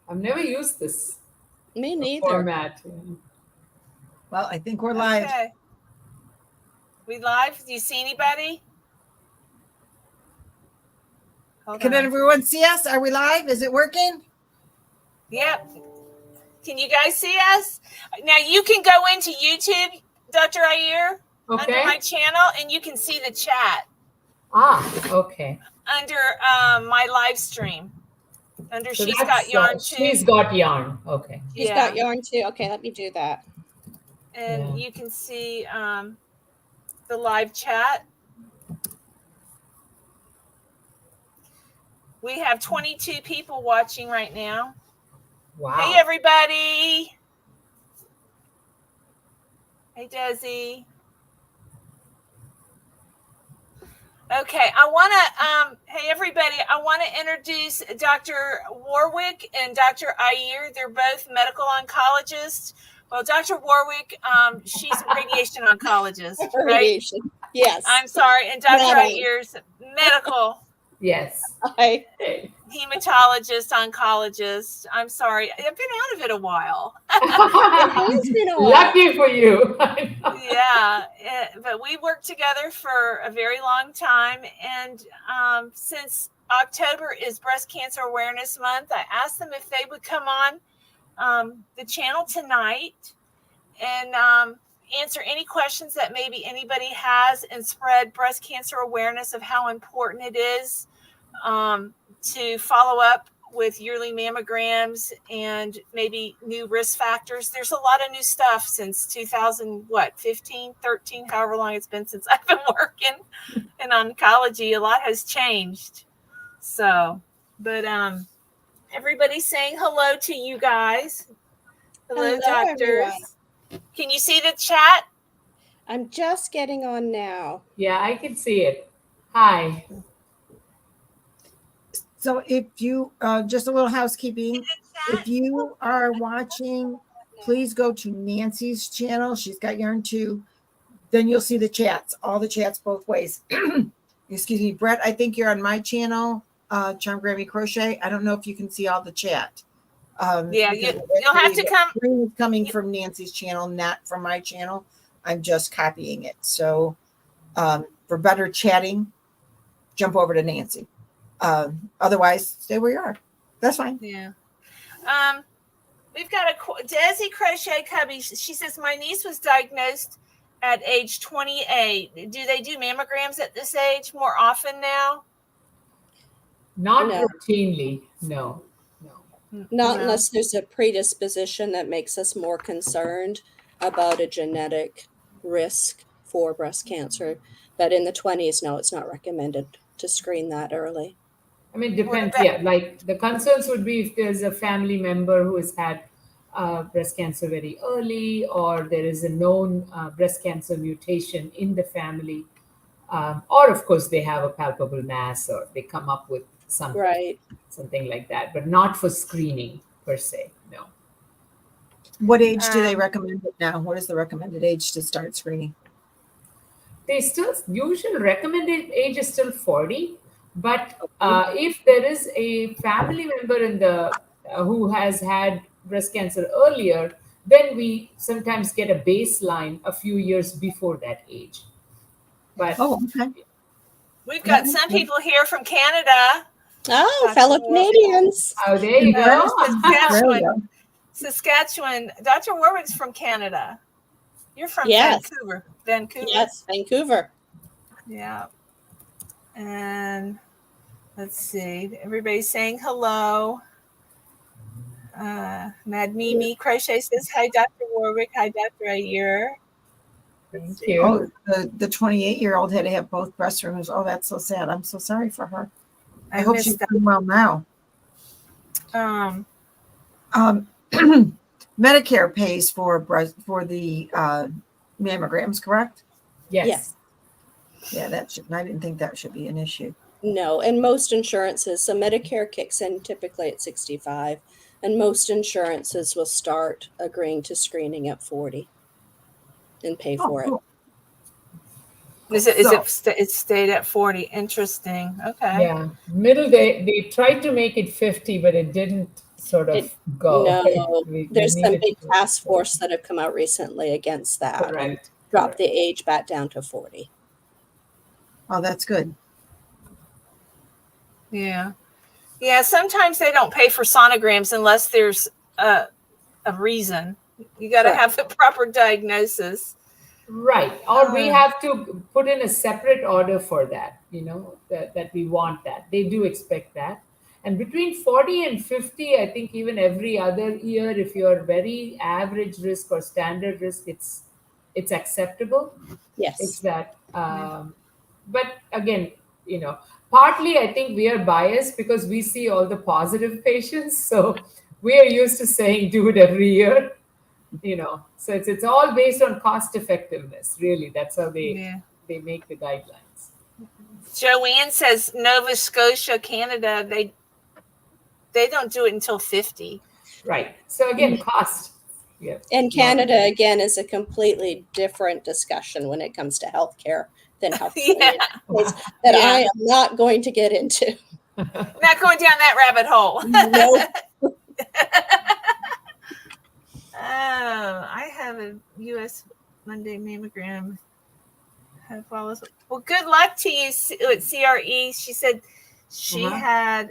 I've never used this Me neither. format. Well, I think we're live. Okay. We live? Do you see anybody? Hold Can on. everyone see us? Are we live? Is it working? Yep. Can you guys see us? Now you can go into YouTube, Dr. Ayer, under Okay. my channel, and you can see the chat Okay. under my live stream. Under So She's that's, Got Yarn Too. She's Got Yarn. Okay. She's got yarn too. Okay, let me do that. And you can see the live chat. We have 22 people watching right now. Wow. Hey, everybody. Hey, Desi. Okay, I want to, hey, everybody, I want to introduce Dr. Warwick and Dr. Ayer. They're both medical oncologists. Well, Dr. Warwick, she's a radiation oncologist, right? Radiation. Yes. I'm sorry. And Dr. Ayer's medical. Yes. Hi. Hematologist, oncologist. I'm sorry. I've been out of it a while. It's been a while. Lucky for you. Yeah, but we worked together for a very long time. And since October is Breast Cancer Awareness Month, I asked them if they would come on the channel tonight and answer any questions that maybe anybody has and spread breast cancer awareness of how important it is to follow up with yearly mammograms and maybe new risk factors. There's a lot of new stuff since 15, 13, however long it's been since I've been working in oncology. A lot has changed. So, but everybody's saying hello to you guys. Hello, doctors. Everyone. Can you see the chat? I'm just getting on now. Yeah, I can see it. Hi. So if you, just a little housekeeping, if you are watching, please go to Nancy's channel. She's Got Yarn Too. Then you'll see the chats, all the chats both ways. Excuse me, Brett, I think you're on my channel, Charm Grammy Crochet. I don't know if you can see all the chat. Yeah, you'll have to come. It's coming from Nancy's channel, not from my channel. I'm just copying it. So for better chatting, jump over to Nancy. Otherwise, stay where you are. That's fine. Yeah. We've got a Desi Crochet Cubby. She says, my niece was diagnosed at age 28. Do they do mammograms at this age more often now? Not No. routinely. No. Not unless there's a predisposition that makes us more concerned about a genetic risk for breast cancer. But in the 20s, no, it's not recommended to screen that early. I mean, it depends. Yeah, like the concerns would be if there's a family member who has had breast cancer very early, or there is a known breast cancer mutation in the family, or of course they have a palpable mass, or they come up with something, Right. something like that, but not for screening per se. No. What age do they recommend it now? What is the recommended age to start screening? They still usual recommended age is still 40, but if there is a family member in the who has had breast cancer earlier, then we sometimes get a baseline a few years before that age. But okay. We've got some people here from Canada. Oh, fellow Canadians. Oh, there you go. Saskatchewan. Saskatchewan. Dr. Warwick's from Canada. You're from Vancouver. Vancouver. Yes, Vancouver. Yeah. And let's see. Everybody's saying hello. Mad Mimi Crochet says, hi, Dr. Warwick. Hi, Dr. Ayer. Thank you. Oh, the 28-year-old had to have both breast removed. Oh, that's so sad. I'm so sorry for her. I hope she's doing well now. Medicare pays for the mammograms, correct? Yes. Yeah, I didn't think that should be an issue. No, and most insurances, so Medicare kicks in typically at 65, and most insurances will start agreeing to screening at 40 and pay for it. Cool. It stayed at 40? Interesting. Okay. Yeah, middle they tried to make it 50, but it didn't sort of go. No, We there's some needed big to- task force that have come out recently against that and Correct. dropped the age back down to 40. Oh, that's good. Yeah. Yeah. Sometimes they don't pay for sonograms unless there's a reason. You got to Correct. have the proper diagnosis. Right. Or we have to put in a separate order for that, that we want that. They do expect that. And between 40 and 50, I think even every other year, if you're very average risk or standard risk, it's acceptable. Yes. It's that. But again, partly I think we are biased because we see all the positive patients. So we are used to saying do it every year. So it's all based on cost effectiveness, really. That's how they make the guidelines. Joanne says Nova Scotia, Canada, they don't do it until 50. Right. So again, cost. Yeah. And Canada, again, is a completely different discussion when it comes to healthcare than healthcare that I am not going to get into. Not going down that rabbit hole. Nope. Oh, I have a U.S. Monday mammogram. Well, good luck to you with CRE. She said she had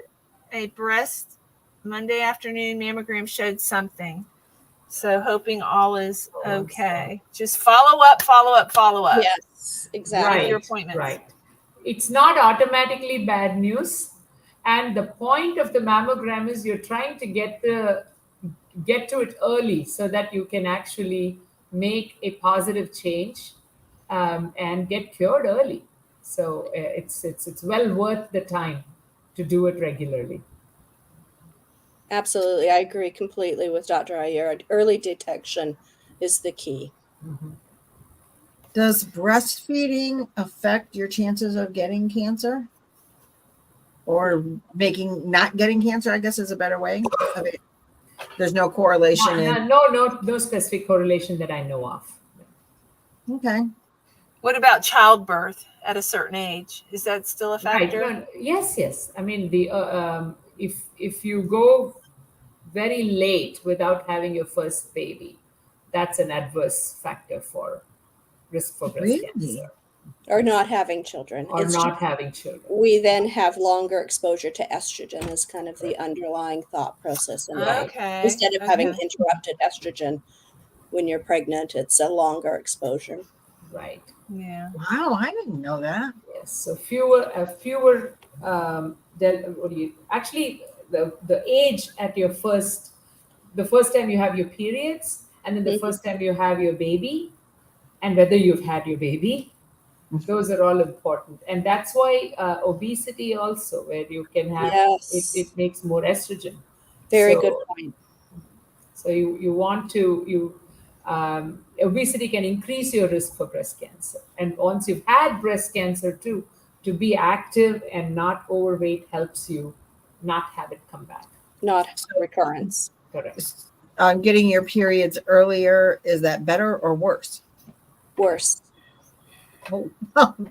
a breast Monday afternoon mammogram showed something. So hoping all is okay. Just follow up. Yes, exactly. Right, your appointments. Right. It's not automatically bad news. And the point of the mammogram is you're trying to get to it early so that you can actually make a positive change and get cured early. So it's well worth the time to do it regularly. Absolutely. I agree completely with Dr. Iyer. Early detection is the key. Mm-hmm. Does breastfeeding affect your chances of getting cancer? Or not getting cancer, I guess, is a better way of it. There's no correlation. No specific correlation that I know of. Okay. What about childbirth at a certain age? Is that still a factor? Right. Yes. I mean, if you go very late without having your first baby, that's an adverse factor for risk for breast cancer. Or not having children. Having children. We then have longer exposure to estrogen as kind of the underlying thought process. And instead of having interrupted estrogen when you're pregnant, it's a longer exposure. Right. Yeah. Wow, I didn't know that. Yes. So fewer. The age at the first time you have your periods, and then the first time you have your baby, and whether you've had your baby. Those are all important. And that's why obesity also, where you can have, it makes more estrogen. Very good point. So you want to, obesity can increase your risk for breast cancer. And once you've had breast cancer too, to be active and not overweight helps you not have it come back. Not recurrence. Correct. Getting your periods earlier, is that better or worse? Worse. Oh,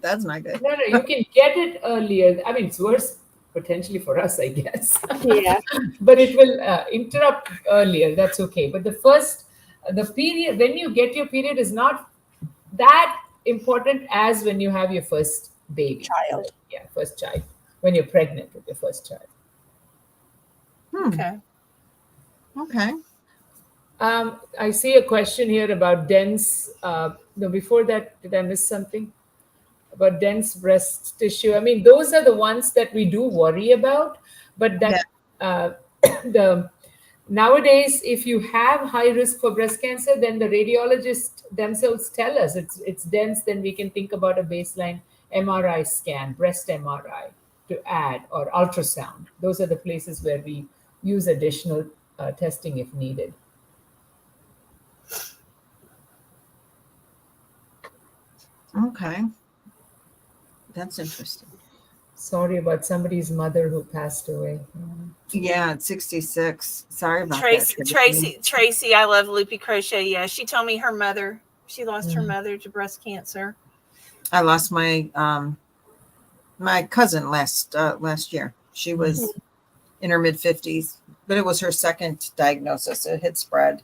that's not good. No, you can get it earlier. I mean, it's worse potentially for us, I guess. Yeah. But it will interrupt earlier. That's okay. But the period, when you get your period is not that important as when you have your first baby. Child. Yeah, first child. When you're pregnant with your first child. Okay. I see a question here about dense. No, before that, did I miss something about dense breast tissue? I mean, those are the ones that we do worry about. But that nowadays, if you have high risk for breast cancer, then the radiologists themselves tell us it's dense. Then we can think about a baseline MRI scan, breast MRI to add, or ultrasound. Those are the places where we use additional testing if needed. Okay. That's interesting. Sorry about somebody's mother who passed away. Yeah, at 66. Sorry about that. Tracy, I love Loopy Crochet. Yeah, she told me her mother, she lost her mother to breast cancer. I lost my cousin last year. She was in her mid-50s, but it was her second diagnosis. It had spread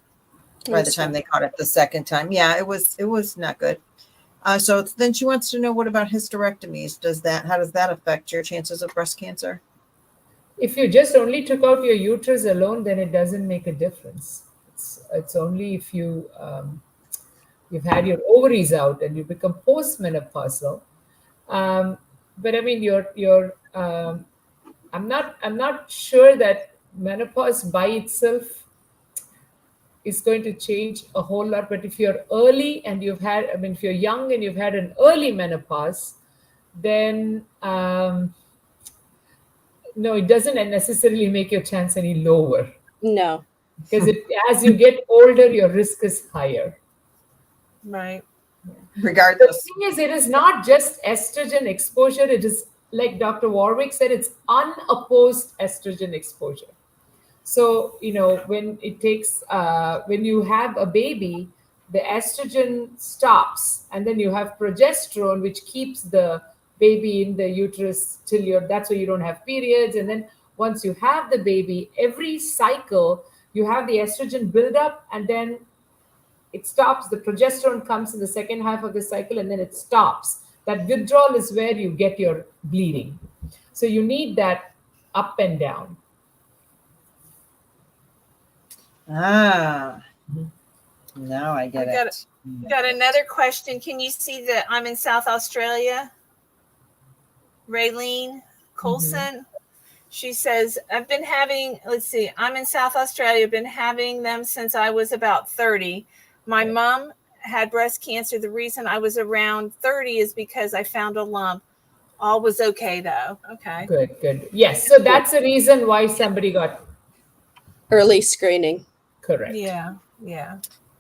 by the time they caught it the second time. Yeah, it was not good. So then she wants to know, what about hysterectomies? How does that affect your chances of breast cancer? If you just only took out your uterus alone, then it doesn't make a difference. It's only if you've had your ovaries out and you become postmenopausal. But I mean, I'm not sure that menopause by itself is going to change a whole lot. But if you're early and if you're young and you've had an early menopause, then no, it doesn't necessarily make your chance any lower, No. because as you get older, your risk is higher. Right. The Regardless. thing is, it is not just estrogen exposure. It is, like Dr. Warwick said, it's unopposed estrogen exposure. So, when you have a baby, the estrogen stops, and then you have progesterone, which keeps the baby in the uterus that's why you don't have periods. And then once you have the baby, every cycle, you have the estrogen build up, and then it stops. The progesterone comes in the second half of the cycle, and then it stops. That withdrawal is where you get your bleeding. So you need that up and down. Now I get it. Got another question. Can you see that I'm in South Australia? Raylene Colson. She says, I'm in South Australia, been having them since I was about 30. My mom had breast cancer. The reason I was around 30 is because I found a lump. All was okay though. Okay. Good. Yes. So that's the reason why somebody got Early screening. correct. Yeah.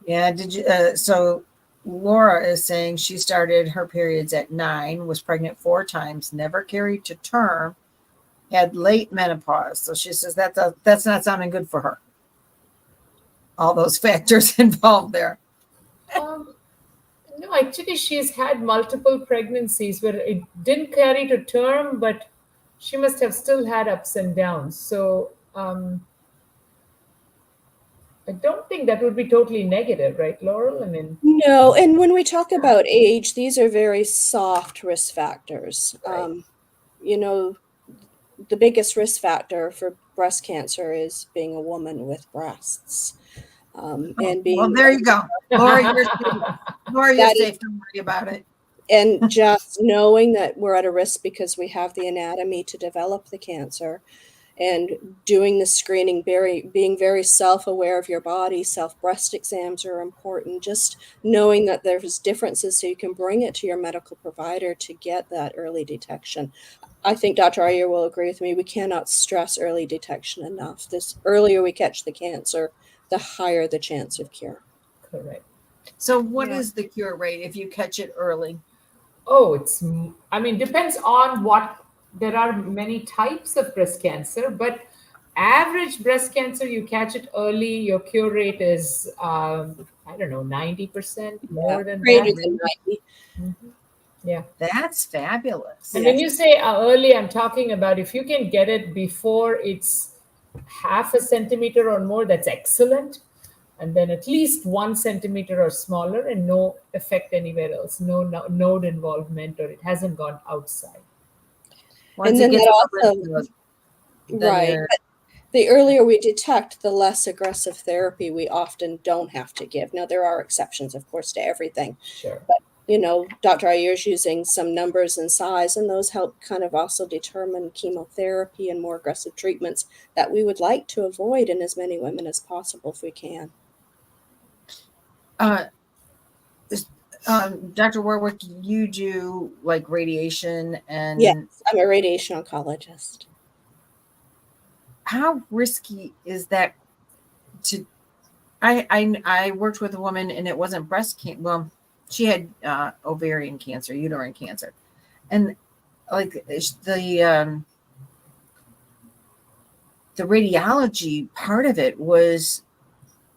Did you? So Laura is saying she started her periods at 9, was pregnant 4 times, never carried to term, had late menopause. So she says that's not sounding good for her. All those factors involved there. No, actually, she's had multiple pregnancies where it didn't carry to term, but she must have still had ups and downs. So I don't think that would be totally negative, right, Laurel? I mean, No, and when we talk about age, these are very soft risk factors. Right. The biggest risk factor for breast cancer is being a woman with breasts. And being Well, there you go. Laura, you're safe. Don't worry about it. And just knowing that we're at a risk because we have the anatomy to develop the cancer, and doing the screening, being very self-aware of your body. Self-breast exams are important. Just knowing that there's differences so you can bring it to your medical provider to get that early detection. I think Dr. Ayer will agree with me. We cannot stress early detection enough. The earlier we catch the cancer, the higher the chance of cure. correct. So what is the cure rate if you catch it early? Oh, depends on what. There are many types of breast cancer, but average breast cancer, you catch it early, your cure rate is, 90%, more than Greater that. than 90. Yeah. That's fabulous. And when you say early, I'm talking about if you can get it before it's half a centimeter or more, that's excellent. And then at least 1 centimeter or smaller, and no effect anywhere else, no node involvement, or it hasn't gone outside. Once And then it gets that also, right. But the earlier we detect, the less aggressive therapy we often don't have to give. Now, there are exceptions, of course, to everything. Sure. But, Dr. Ayer's using some numbers and size, and those help kind of also determine chemotherapy and more aggressive treatments that we would like to avoid in as many women as possible if we can. Dr. Warwick, you do like radiation and Yes, I'm a radiation oncologist. How risky is that I worked with a woman and it wasn't breast cancer. Well, she had ovarian cancer, uterine cancer. And like the radiology part of it was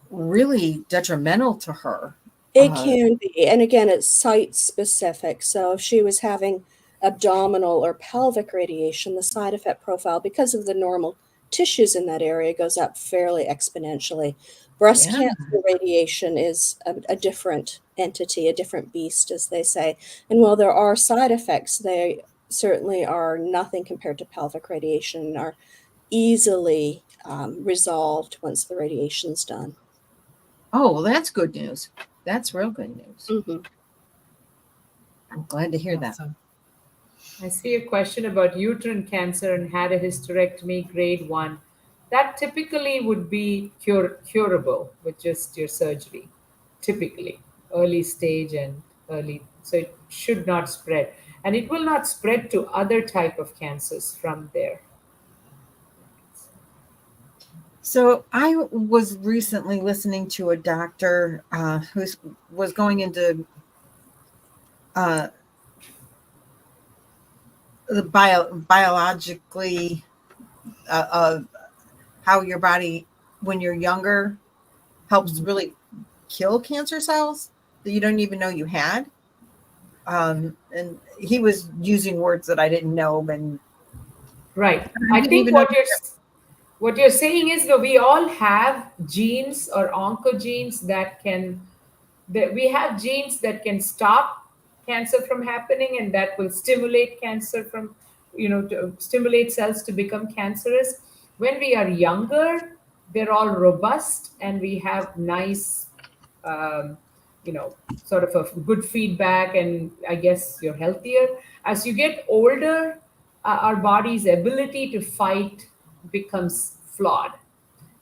really detrimental to her. It can be. And again, it's site specific. So if she was having abdominal or pelvic radiation, the side effect profile, because of the normal tissues in that area, goes up fairly exponentially. Breast Yeah. cancer radiation is a different entity, a different beast, as they say. And while there are side effects, they certainly are nothing compared to pelvic radiation and are easily resolved once the radiation's done. Oh, well, that's good news. That's real good news. Mhm. I'm glad to hear that. Awesome. I see a question about uterine cancer and had a hysterectomy grade 1. That typically would be curable with just your surgery, typically early stage and early. So it should not spread. And it will not spread to other type of cancers from there. So I was recently listening to a doctor who was going into uh, the biologically how your body, when you're younger, helps really kill cancer cells that you don't even know you had. And he was using words that I didn't know, and Right. I I didn't think even know. what you're saying is that we all have genes or oncogenes that we have genes that can stop cancer from happening and that will stimulate cancer from to stimulate cells to become cancerous. When we are younger, they're all robust and we have nice um, sort of a good feedback, and I guess you're healthier. As you get older, our body's ability to fight becomes flawed.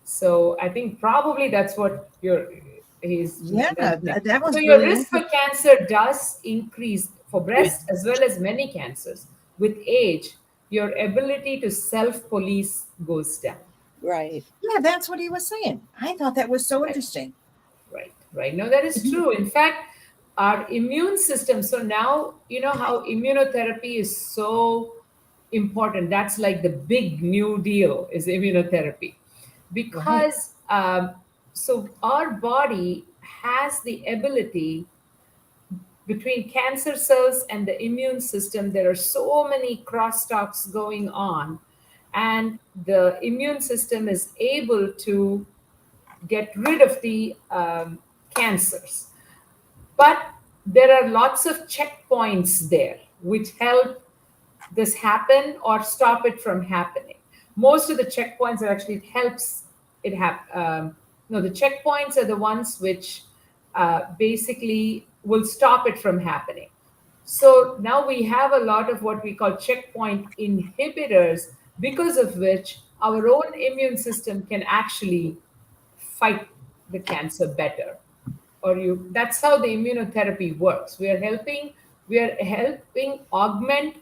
So I think probably that's what he's Yeah, mentioning. that So was your really risk for interesting. cancer does increase for breast as well as many cancers. With age, your ability to self-police goes down. Right. Yeah, that's what he was saying. I thought that was so Right. interesting. Right, right. No, that is true. In fact, our immune system, so now you know how immunotherapy is so important. That's like the big new deal is immunotherapy. Right. Because so our body has the ability between cancer cells and the immune system, there are so many crosstalks going on, and the immune system is able to get rid of the cancers. But there are lots of checkpoints there which help this happen or stop it from happening. Most of the checkpoints are actually it helps it happen. No, the checkpoints are the ones which basically will stop it from happening. So now we have a lot of what we call checkpoint inhibitors, because of which our own immune system can actually fight the cancer better. Or you that's how the immunotherapy works. We are helping augment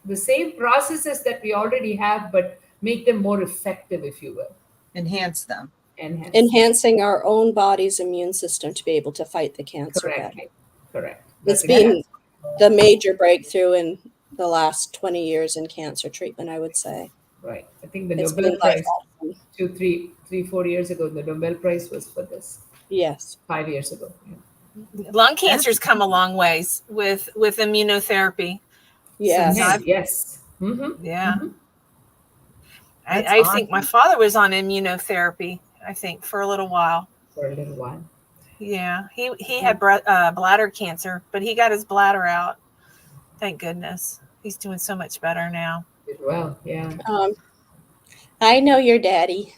the same processes that we already have, but make them more effective, if you will. Enhance them. Enhance them. Enhancing our own body's immune system to be able to fight the cancer better. Correctly. Correct. It's That's been exactly the major breakthrough in the last 20 years in cancer treatment, I would say. right. I think the It's Nobel been life Prize altering. 4 years ago, the Nobel Prize was for this. Yes. 5 years ago. Yeah. Lung cancer's come a long ways with immunotherapy. Yes. Yes. Yes. Yeah. That's I think my awesome. father was on immunotherapy, I think, for a little while. For a little while. Yeah. He had bladder cancer, but he got his bladder out. Thank goodness. He's doing so much better now. Did well. Yeah. I know your daddy.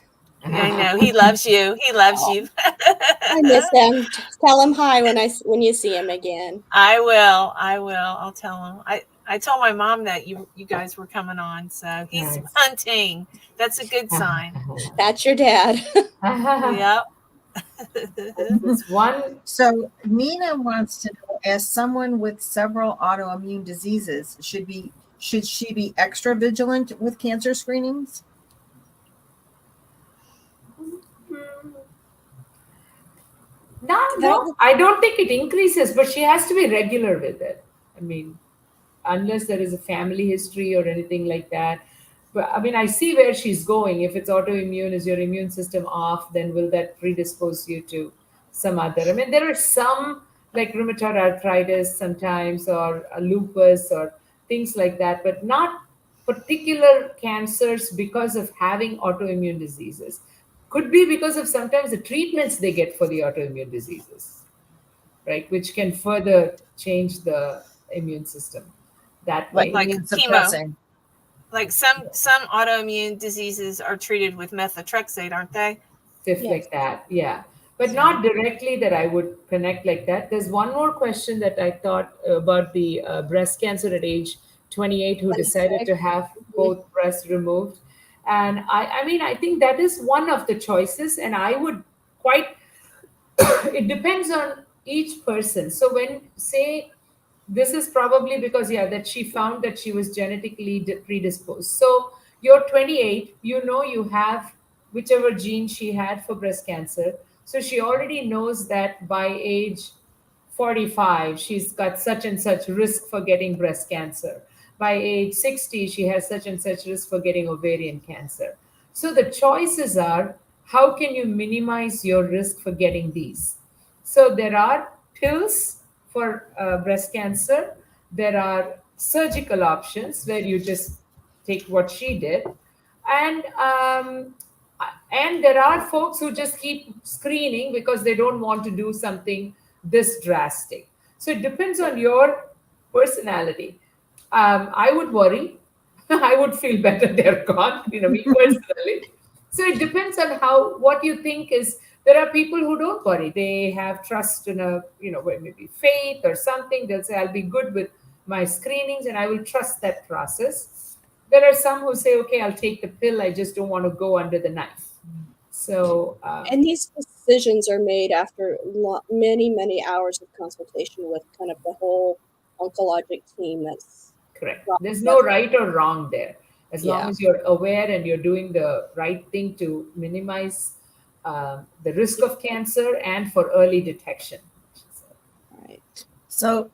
I know. He loves you. He loves you. I miss him. Tell him hi when you see him again. I will. I'll tell him. I told my mom that you guys were coming on, so he's Nice. hunting. That's a good sign. That's your dad. Yep. This one. So Nina wants to know, as someone with several autoimmune diseases, should she be extra vigilant with cancer screenings? No, I don't think it increases, but she has to be regular with it. I mean, unless there is a family history or anything like that. But I mean, I see where she's going. If it's autoimmune, is your immune system off, then will that predispose you to some other. I mean, there are some like rheumatoid arthritis sometimes, or lupus, or things like that, but not particular cancers because of having autoimmune diseases. Could be because of sometimes the treatments they get for the autoimmune diseases, right? Which can further change the immune system that Like way. Like immune chemo. suppressing. Like some autoimmune diseases are treated with methotrexate, aren't they? Stuff Yes. like that, yeah. But not directly that I would connect like that. There's one more question that I thought about the breast cancer at age 28 who decided 26. to have Mhm. both breasts removed. And I mean, I think that is one of the choices, and I would quite it depends on each person. So when say this is probably because yeah that she found that she was genetically predisposed. So you're 28, you know you have whichever gene she had for breast cancer. So she already knows that by age 45 she's got such and such risk for getting breast cancer. By age 60 she has such and such risk for getting ovarian cancer. So the choices are how can you minimize your risk for getting these. So there are pills for breast cancer. There are surgical options where you just take what she did, and there are folks who just keep screening because they don't want to do something this drastic. So it depends on your personality. I would worry. I would feel better they're gone. Me personally. So it depends on how what you think is. There are people who don't worry. They have trust in a maybe faith or something. They'll say I'll be good with my screenings and I will trust that process. There are some who say, okay, I'll take the pill. I just don't want to go under the knife. So And these decisions are made after many, many hours of consultation with kind of the whole oncologic team. That's correct. There's no right or wrong there. As long yeah, as you're aware and you're doing the right thing to minimize the risk of cancer and for early detection. right. So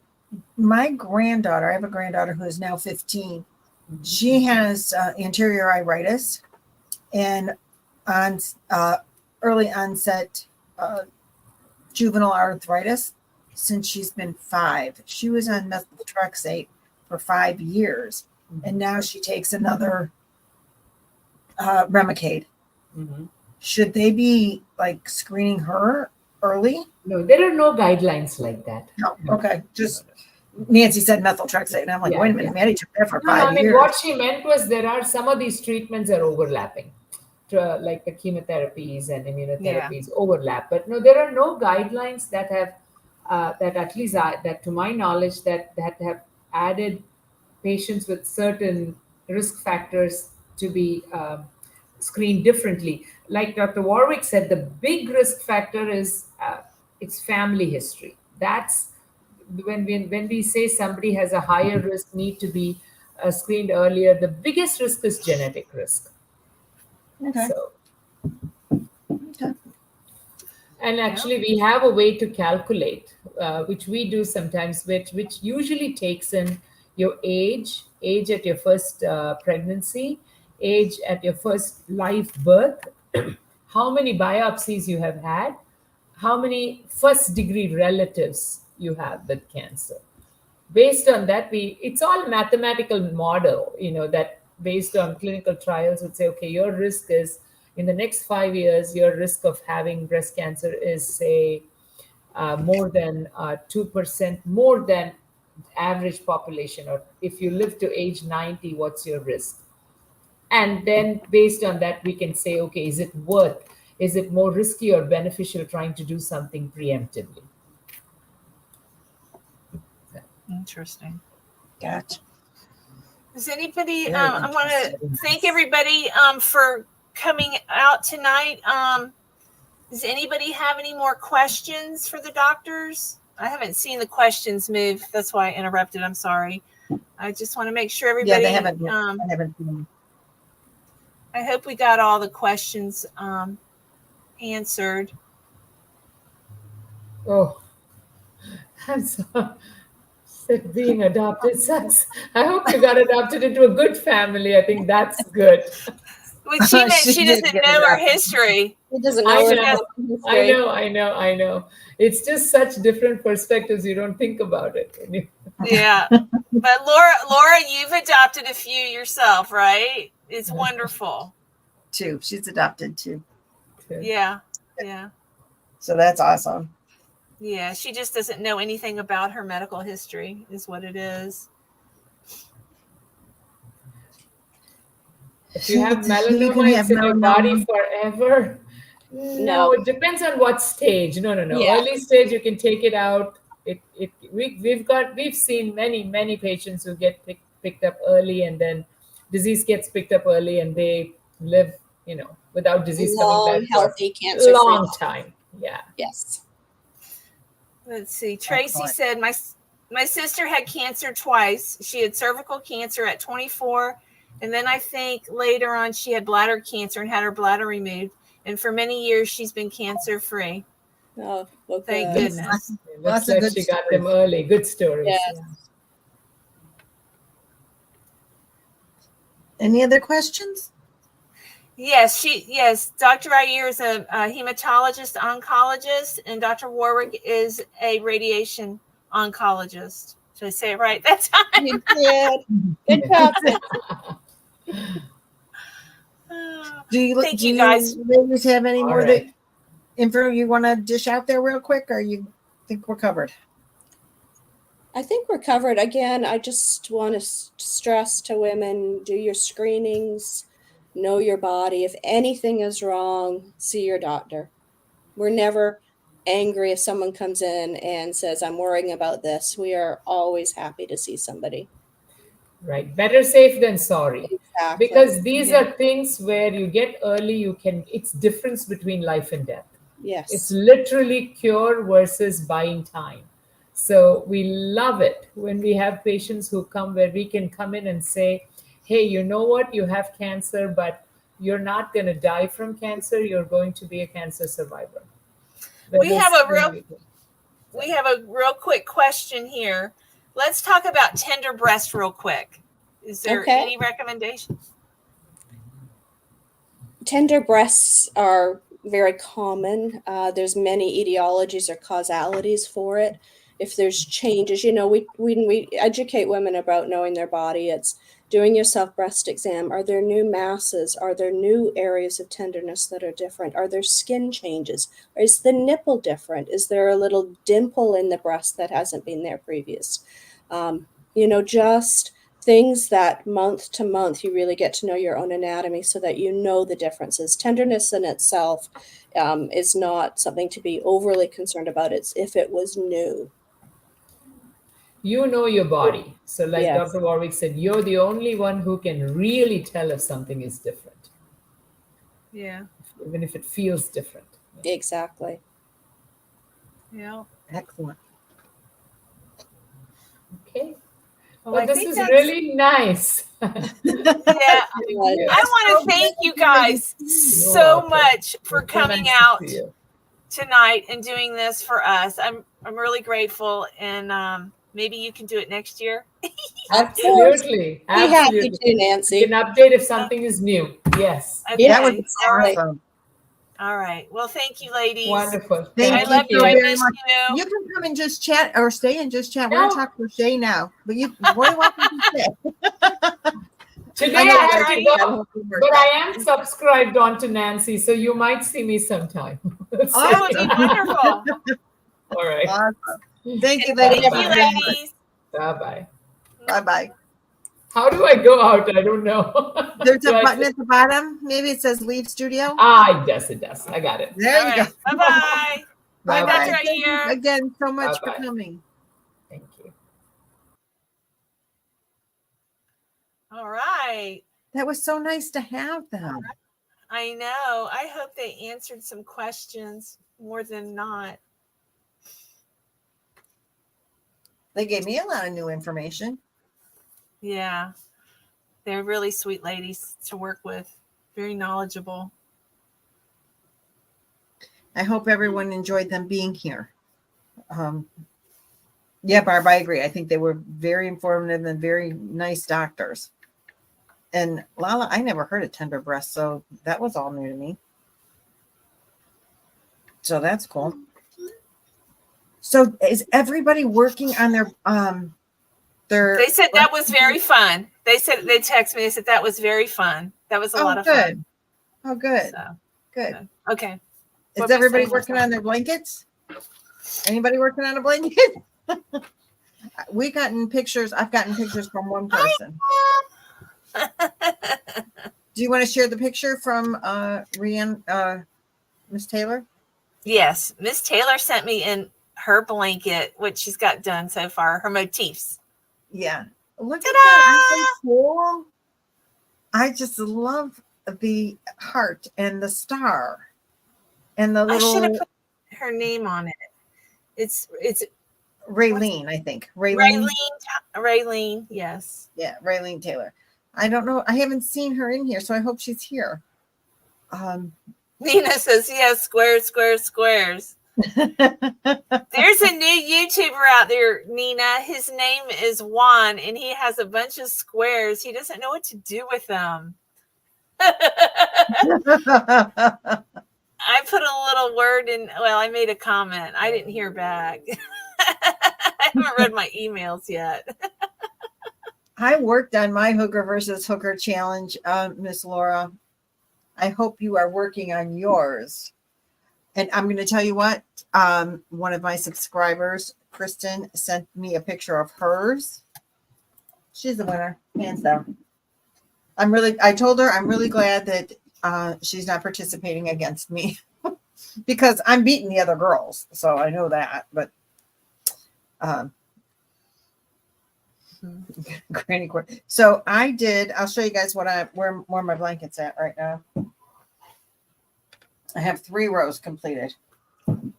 my granddaughter, I have a granddaughter who is now 15. She has anterior iritis and on early onset juvenile arthritis since she's been 5. She was on methotrexate for 5 years, and now she takes another Remicade. Mm-hmm. Should they be like screening her early? No, there are no guidelines like that. No. Okay. Just Nancy said methotrexate, and I'm like, Yeah, wait a minute, yeah. Maddie took that for No, 5 I mean, years. what she meant was there are some of these treatments are overlapping, like the chemotherapies and immunotherapies overlap. But no, there are no guidelines that have, that at least that to my knowledge, that have added patients with certain risk factors to be screened differently. Like Dr. Warwick said, the big risk factor is its family history. That's when we say somebody has a higher risk, need to be screened earlier. The biggest risk is genetic risk. Okay. So, Okay. and actually, we have a way to calculate, which we do sometimes, which usually takes in your age at your first pregnancy, age at your first live birth, how many biopsies you have had, how many first degree relatives you have with cancer. Based on that, it's all mathematical model, that based on clinical trials would say, okay, your risk is in the next 5 years, your risk of having breast cancer is say more than 2% more than average population. Or if you live to age 90, what's your risk? And then based on that, we can say, okay, is it more risky or beneficial trying to do something preemptively? Interesting. Gotcha. Does anybody? Very I want to interesting. thank everybody for coming out tonight. Does anybody have any more questions for the doctors? I haven't seen the questions move. That's why I interrupted. I'm sorry. I just want to make sure everybody. Yeah, they haven't. I haven't seen. I hope we got all the questions answered. Oh, I'm so being adopted sucks. I hope you got adopted into a good family. I think that's good. Well, she meant She she did doesn't get know her adopted. history. He doesn't I know. know, It's I great. know, I know, I know. It's just such different perspectives. You don't think about it. Yeah. But Laura, you've adopted a few yourself, right? It's wonderful. Too. She's adopted too. Yeah. Yeah. So that's awesome. Yeah. She just doesn't know anything about her medical history, is what it is. If you have You can melanoma, have it's in your body melanoma. forever. No, No. it depends on what stage. No. Yeah. Early stage, you can take it out. We've seen many patients who get picked up early, and then disease gets picked up early, and they live, without disease coming Long, back for healthy, a cancer-free long life. time. Yeah. Yes. Let's see. Tracy Excellent. said, my sister had cancer twice. She had cervical cancer at 24. And then I think later on she had bladder cancer and had her bladder removed. And for many years, she's been cancer free. Oh, well, Thank good. goodness. It Lots looks of like good she got stories. them early. Good stories. Yes. Yeah. Any other questions? Yes. Dr. Ayer is a hematologist oncologist, and Dr. Warwick is a radiation oncologist. Did I say it right that time? You did. Good job. Thank you, guys. ladies have any All more right. info you want to dish out there real quick, or you think we're covered? I think we're covered. Again, I just want to stress to women, do your screenings, know your body. If anything is wrong, see your doctor. We're never angry if someone comes in and says, I'm worrying about this. We are always happy to see somebody. Right. Better safe than sorry. Exactly. Because these Yeah. are things where you get early, it's difference between life and death. Yes. It's literally cure versus buying time. So we love it when we have patients who come where we can come in and say, hey, you know what? You have cancer, but you're not going to die from cancer. You're going to be a cancer survivor. We have a really real quick question here. Let's talk about tender breast real quick. Is there Okay. any recommendations? Tender breasts are very common. There's many etiologies or causalities for it. If there's changes, when we educate women about knowing their body, it's doing your self-breast exam. Are there new masses? Are there new areas of tenderness that are different? Are there skin changes? Is the nipple different? Is there a little dimple in the breast that hasn't been there previous? Just things that month to month you really get to know your own anatomy so that you know the differences. Tenderness in itself is not something to be overly concerned about. It's if it was new. You know your body. So like Yes. Dr. Warwick said, you're the only one who can really tell if something is different. Yeah. Even if it feels different. Exactly. Yeah. Excellent. Okay. Well, Well, I this think is that's really nice. Yeah. I want to thank you guys so welcome. much for It's so coming nice to out see you. tonight and doing this for us. I'm really grateful, and maybe you can do it next year. Absolutely. Be happy Absolutely. to, Nancy. You can update if something is new. Yes. Okay. That would be All right. awesome. All right. Well, thank you, ladies. Wonderful. I Thank love you you. so I very miss much. you. You can come and just chat or stay and just chat. We're No. going to talk to Shay now, but you're more than welcome to stay. Today I I, know you have guys to have go, homework. but I am subscribed on to Nancy, so you might see me sometime. That would be wonderful. All right. Awesome. Thank you, Thank ladies. you, ladies. Bye-bye. Bye-bye. How do I go out? I don't know. There's a Do I button just- at the bottom. Maybe it says leave studio. it does. It does. I got it. There All you right. go. Bye-bye. Bye-bye. Dr. Thank you Ayer. again so much Bye-bye. for coming. Thank you. All right. That was so nice to have them. I know. I hope they answered some questions more than not. They gave me a lot of new information. Yeah. They're really sweet ladies to work with. Very knowledgeable. I hope everyone enjoyed them being here. Yeah, Barb, I agree. I think they were very informative and very nice doctors. And Lala, I never heard of tender breast, so that was all new to me. So that's cool. So is everybody working on their They said that was very fun. They said they texted me. They said that was very fun. That was a lot of fun. Oh, good. So, Good. okay. Is everybody working on their blankets? Anybody working on a blanket? I've gotten pictures from one person. Do you want to share the picture from Miss Taylor? Yes. Miss Taylor sent me in her blanket, what she's got done so far, her motifs. Yeah. Look at that. Aren't they cool? I just love the heart and the star and the little. I should have put her name on it. It's Raylene, I think. Raylene, yes. Yeah, Raylene Taylor. I don't know. I haven't seen her in here, so I hope she's here. Nina says, yes, squares. There's a new YouTuber out there, Nina. His name is Juan, and he has a bunch of squares. He doesn't know what to do with them. I put a little word in. Well, I made a comment. I didn't hear back. I haven't read my emails yet. I worked on my hooker versus hooker challenge, Miss Laura. I hope you are working on yours. And I'm going to tell you what, one of my subscribers, Kristen, sent me a picture of hers. She's the winner, hands down. I told her I'm really glad that she's not participating against me because I'm beating the other girls. So I know that, but Granny Court. So I'll show you guys where my blanket's at right now. I have 3 rows completed. Can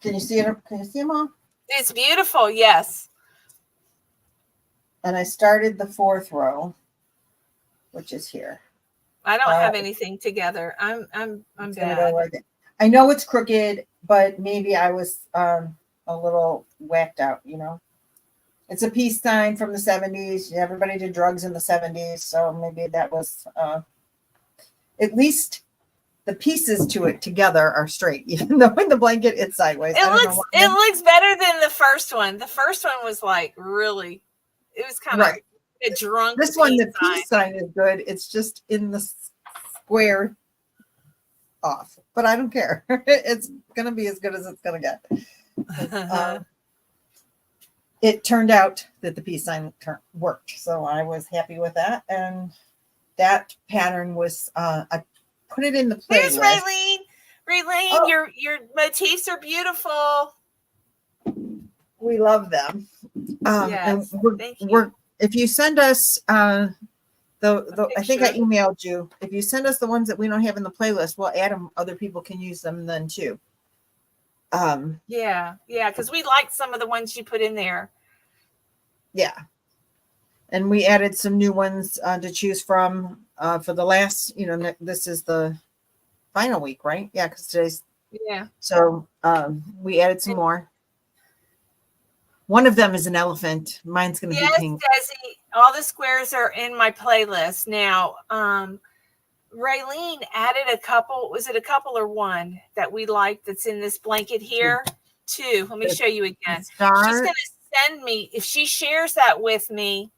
you see it? Can you see them all? It's beautiful, yes. And I started the 4th row, which is here. I don't have anything together. I'm bad. Go like I know it's crooked, but maybe I was a little whacked out, you know. It's a peace sign from the 70s. Everybody did drugs in the 70s, so maybe that was at least the pieces to it together are straight, even though in the blanket it's sideways. It looks better than the first one. The first one was like really, it was kind of a drunk. This one, the peace sign is good. It's just in the square off, but I don't care. It's gonna be as good as it's gonna get. It turned out that the peace sign worked, so I was happy with that. And that pattern was I put it in the playlist. Here's Raylene. Raylene, your motifs are beautiful. We love them. Yes, and thank you. If you send us I think I emailed you. If you send us the ones that we don't have in the playlist, we'll add them. Other people can use them then too. Yeah, because we liked some of the ones you put in there. Yeah. And we added some new ones to choose from for the last, this is the final week, right? Yeah, because today's. Yeah. So we added some more. One of them is an elephant. Mine's going to be pink. Yes, Desi, all the squares are in my playlist. Now, Raylene added a couple. Was it a couple or one that we liked that's in this blanket here? 2. Let me show you again. She's going to send me, if she shares that with me,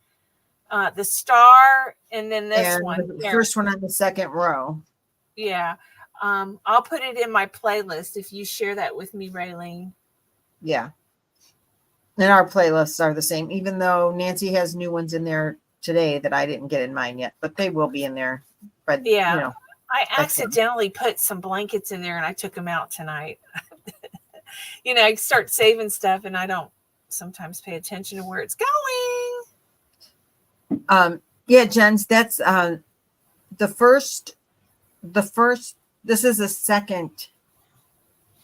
the star and then this one. The first one on the 2nd row. Yeah. I'll put it in my playlist if you share that with me, Raylene. Yeah. And our playlists are the same, even though Nancy has new ones in there today that I didn't get in mine yet, but they will be in there. But yeah, I accidentally put some blankets in there and I took them out tonight. I start saving stuff and I don't sometimes pay attention to where it's going. Yeah, Jens, that's the first. This is a second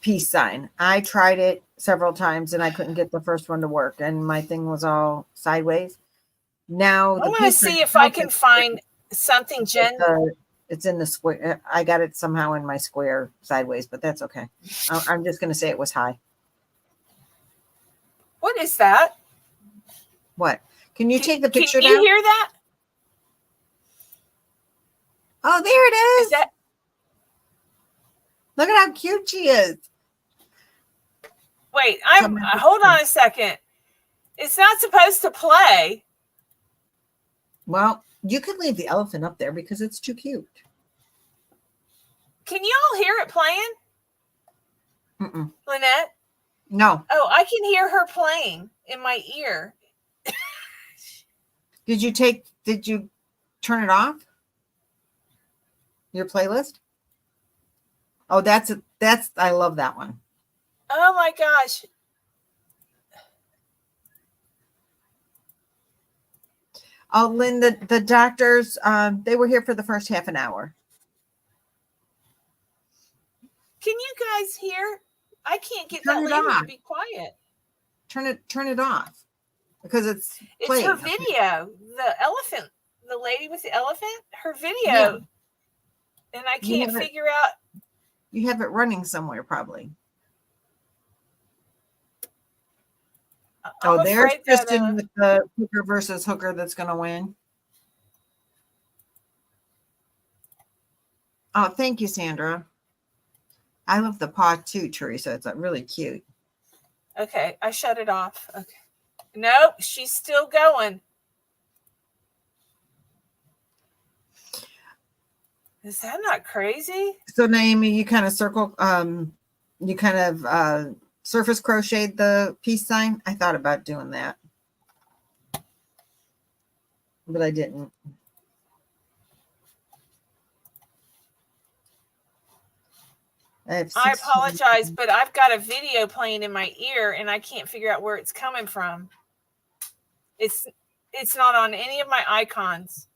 peace sign. I tried it several times and I couldn't get the first one to work, and my thing was all sideways. Now I want to see if I can find something, Jen. It's in the square. I got it somehow in my square sideways, but that's okay. I'm just going to say it was high. What is that? What? Can you take the picture down? Can you hear that? Oh, there it is. Look at how cute she is. Wait, hold on a second. It's not supposed to play. Well, you could leave the elephant up there because it's too cute. Can you all hear it playing? Mm-mm. Lynette? No. Oh, I can hear her playing in my ear. Did you turn it off? Your playlist? Oh, I love that one. Oh my gosh. Oh, Lynn, the doctors, they were here for the first half an hour. Can you guys hear? I can't get Turn that it lady off. to be quiet. Turn it off because it's playing. Her video. The elephant, the lady with the elephant, her video. Yeah. And I can't figure out. You have it running somewhere probably. I'm there's afraid Kristen with the hooker versus hooker that's going to win. Oh, thank you, Sandra. I love the paw too, Teresa. It's really cute. Okay, I shut it off. Okay. Nope, she's still going. Is that not crazy? So, Naomi, you kind of surface crocheted the peace sign. I thought about doing that, but I didn't. I apologize, but I've got a video playing in my ear and I can't figure out where it's coming from. It's not on any of my icons.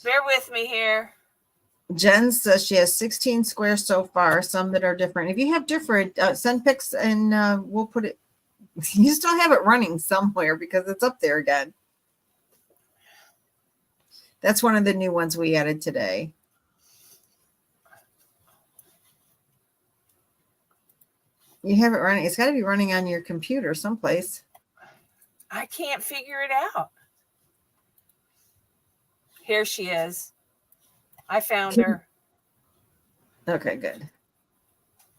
Bear with me here. Jen says she has 16 squares so far, some that are different. If you have different, send pics and we'll put it. You still have it running somewhere because it's up there again. That's one of the new ones we added today. You have it running. It's got to be running on your computer someplace. I can't figure it out. Here she is. I found her. Okay, good.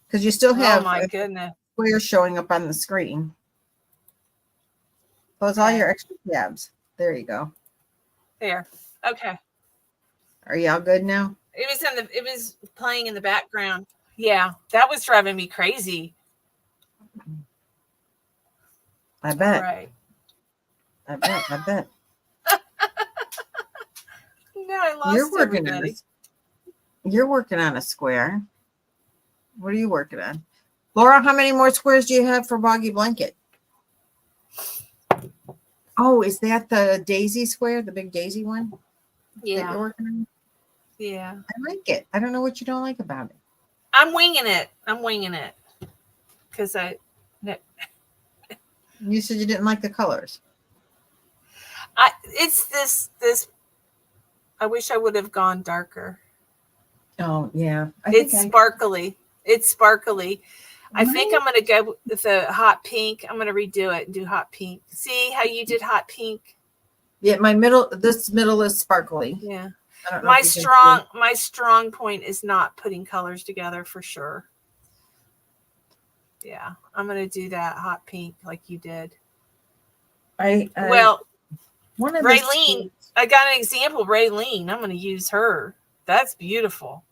Because you still have my goodness, squares showing up on the screen. Close all your extra tabs. There you go. There. Okay. Are y'all good now? It was playing in the background. Yeah, that was driving me crazy. I bet. Right. I bet. No, I lost everybody. You're working on a square. What are you working on? Laura, how many more squares do you have for Boggy Blanket? Oh, is that the daisy square, the big daisy one? Yeah. That you're working on? Yeah. I like it. I don't know what you don't like about it. I'm winging it. Because You said you didn't like the colors. It's this. I wish I would have gone darker. Oh, yeah. It's sparkly. I think I'm going to go with the hot pink. I'm going to redo it and do hot pink. See how you did hot pink? Yeah, this middle is sparkly. Yeah. My strong point is not putting colors together for sure. Yeah, I'm going to do that hot pink like you did. Raylene, I got an example of Raylene. I'm going to use her. That's beautiful.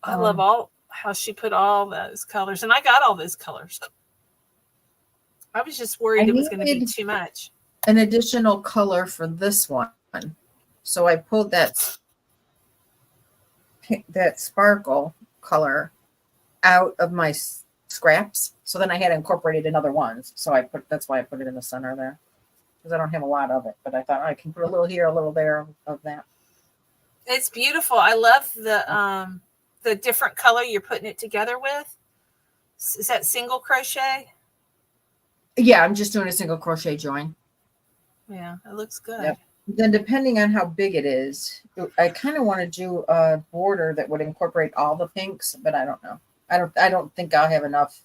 I love how she put all those colors, and I got all those colors. I was just worried it was going to be too much. An additional color for this one. So I pulled that sparkle color out of my scraps. So then I had incorporated in other ones. So that's why I put it in the center there. Because I don't have a lot of it. But I thought I can put a little here, a little there of that. It's beautiful. I love the different color you're putting it together with. Is that single crochet? Yeah, I'm just doing a single crochet join. Yeah, it looks good. Yep. Then depending on how big it is, I kind of want to do a border that would incorporate all the pinks, but I don't know. I don't think I'll have enough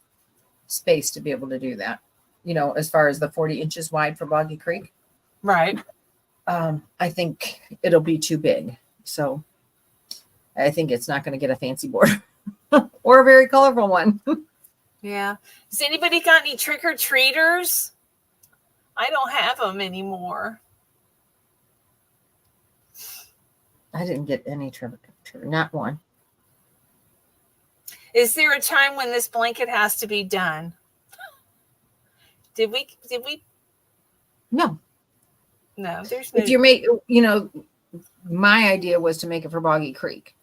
space to be able to do that. as far as the 40 inches wide for Boggy Creek. Right. I think it'll be too big. So I think it's not going to get a fancy border or a very colorful one. Yeah. Has anybody got any trick-or-treaters? I don't have them anymore. I didn't get any not one. Is there a time when this blanket has to be done? Did we? No. No, there's no. If you make, my idea was to make it for Boggy Creek.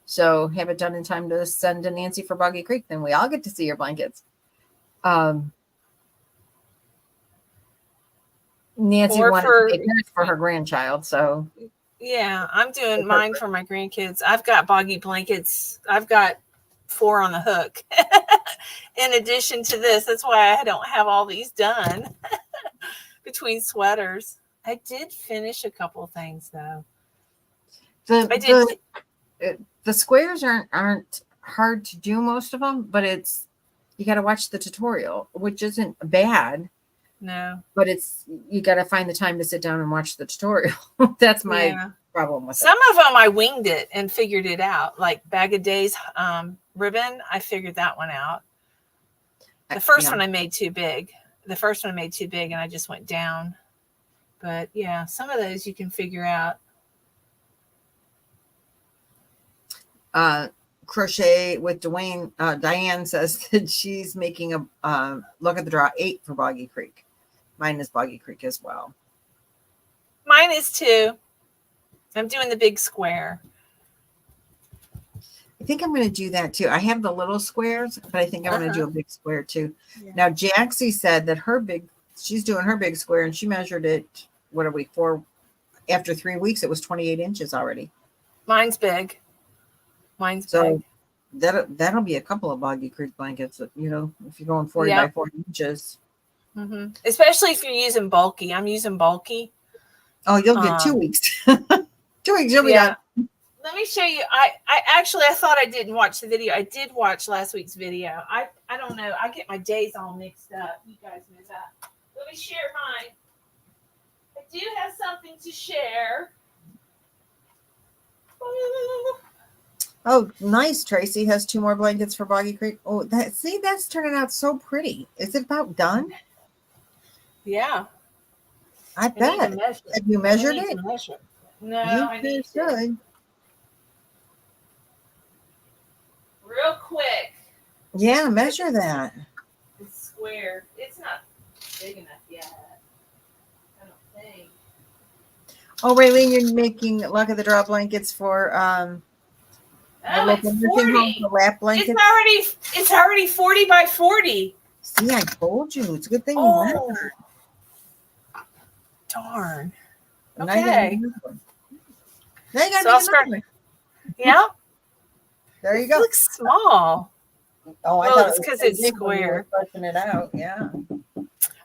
So have it done in time to send to Nancy for Boggy Creek. Then we all get to see your blankets. Nancy wanted to make hers for her grandchild. So yeah, I'm doing mine for my grandkids. I've got Boggy blankets. I've got 4 on the hook. In addition to this, that's why I don't have all these done between sweaters. I did finish a couple things though. The squares aren't hard to do, most of them, but you got to watch the tutorial, which isn't bad. No, but you got to find the time to sit down and watch the tutorial. That's my problem with some of them. I winged it and figured it out. Like Bag of Days ribbon, I figured that one out. The first one I made too big. And I just went down. But yeah, some of those you can figure out. Crochet with Dwayne. Diane says that she's making a look at the draw 8 for Boggy Creek. Mine is Boggy Creek as well. Mine is too. I'm doing the big square. I think I'm going to do that too. I have the little squares, but I think I'm going to do a big square too. Yeah. Now, Jaxie said that she's doing her big square, and she measured it. What are we for? After 3 weeks, it was 28 inches already. Mine's big. Big. That'll be a couple of Boggy Creek blankets. If you're going 40 by 40 inches. Mm-hmm. Especially if you're using bulky. I'm using bulky. Oh, you'll get 2 weeks. 2 weeks, you'll be done. Let me show you. I thought I didn't watch the video. I did watch last week's video. I don't know. I get my days all mixed up. You guys know that. Let me share mine. I do have something to share. Oh, nice. Tracy has 2 more blankets for Boggy Creek. Oh, that's turning out so pretty. Is it about done? Yeah. I bet. Have you measured it? No, I need to. Real quick. Yeah, measure that. It's square. It's not big enough yet. I don't think. Oh, Raylene, you're making Luck of the Draw blankets for the local nursing home for lap blankets. It's already 40 by 40. See, I told you. It's a good thing you measured. Darn. Okay. Now you got to make another one. Yeah. There you go. It looks small. Oh, I thought it's because it's square. Stretching it out, yeah.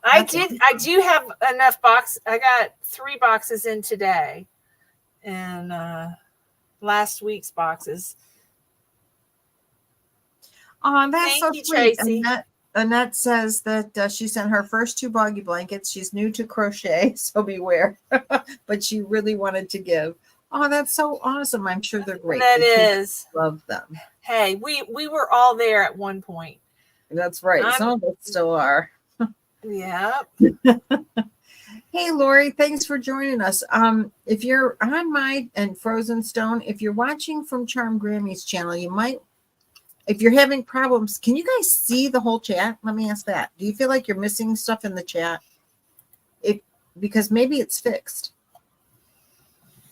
I do have enough boxes. I got 3 boxes in today, and last week's boxes. Oh, that's Thank so you, sweet. Tracy. Annette says that she sent her first 2 Boggy blankets. She's new to crochet, so beware. But she really wanted to give. Oh, that's so awesome. I'm sure they're great. That is. Love them. Hey, we were all there at one point. That's right. Some of us still are. Yeah. Hey, Lori, thanks for joining us. If you're on my and Frozen Stone, if you're watching from Charm Grammy's channel, you might, if you're having problems, can you guys see the whole chat? Let me ask that. Do you feel like you're missing stuff in the chat? Because maybe it's fixed.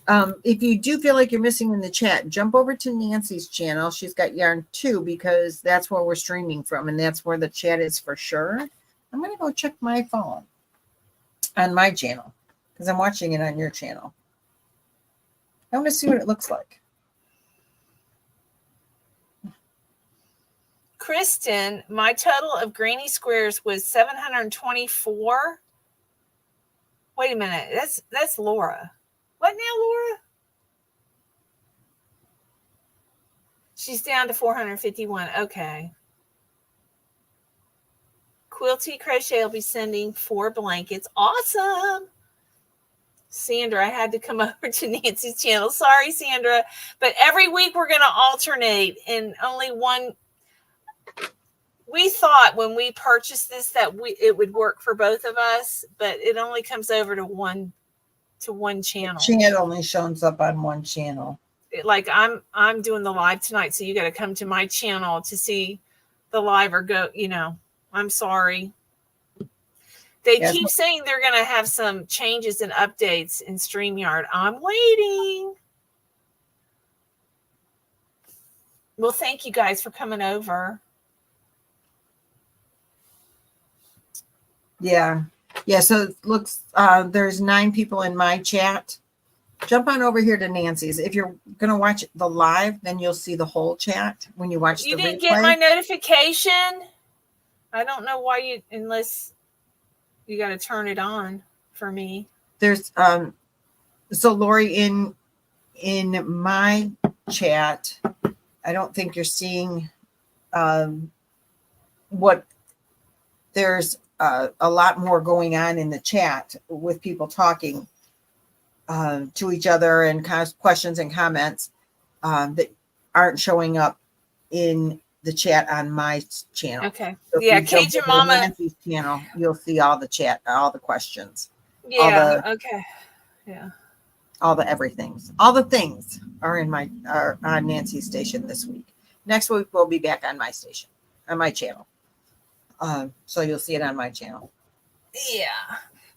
If you do feel like you're missing in the chat, jump over to Nancy's channel. She's got Yarn 2 because that's where we're streaming from, and that's where the chat is for sure. I'm going to go check my phone on my channel because I'm watching it on your channel. I want to see what it looks like. Kristen, my total of granny squares was 724. Wait a minute. That's Laura. What now, Laura? She's down to 451. Okay. Quilty Crochet will be sending 4 blankets. Awesome. Sandra, I had to come over to Nancy's channel. Sorry, Sandra. But every week we're going to alternate, and only one. We thought when we purchased this that it would work for both of us, but it only comes over to one channel. It only shows up on one channel. Like I'm doing the live tonight, so you got to come to my channel to see the live or go. I'm sorry. They keep saying they're going to have some changes and updates in StreamYard. I'm waiting. Well, thank you guys for coming over. Yeah. So it looks, there's 9 people in my chat. Jump on over here to Nancy's. If you're going to watch the live, then you'll see the whole chat when you watch the replay. You didn't get my notification? I don't know why unless you got to turn it on for me. There's, so Lori, in my chat, I don't think you're seeing what there's a lot more going on in the chat with people talking to each other and questions and comments that aren't showing up in the chat on my channel. Okay. So yeah, Cajun Mama. Nancy's channel, you'll see all the chat, all the questions. Yeah. Okay. Yeah. All the everythings. All the things are on Nancy's station this week. Next week we'll be back on my station, on my channel. So you'll see it on my channel. Yeah.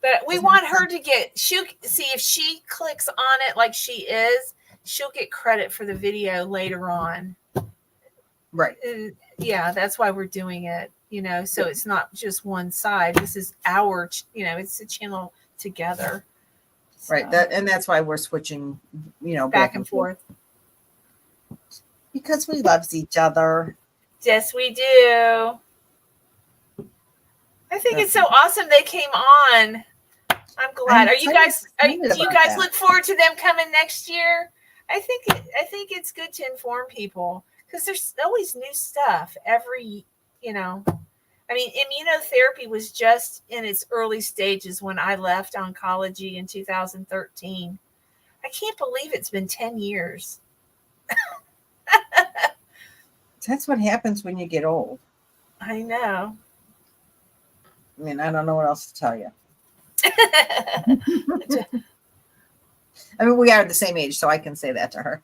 But we want her to see if she clicks on it like she is, she'll get credit for the video later on. Right. Yeah, that's why we're doing it, so it's not just one side. This is it's a channel together. So. Right. That's why we're switching, back and forth. Because we love each other. Yes, we do. I think it's so awesome they came on. I'm glad. Do you guys look forward to them coming next year? I think it's good to inform people because there's always new stuff every, immunotherapy was just in its early stages when I left oncology in 2013. I can't believe it's been 10 years. That's what happens when you get old. I know. I mean, I don't know what else to tell you. I mean, we are the same age, so I can say that to her.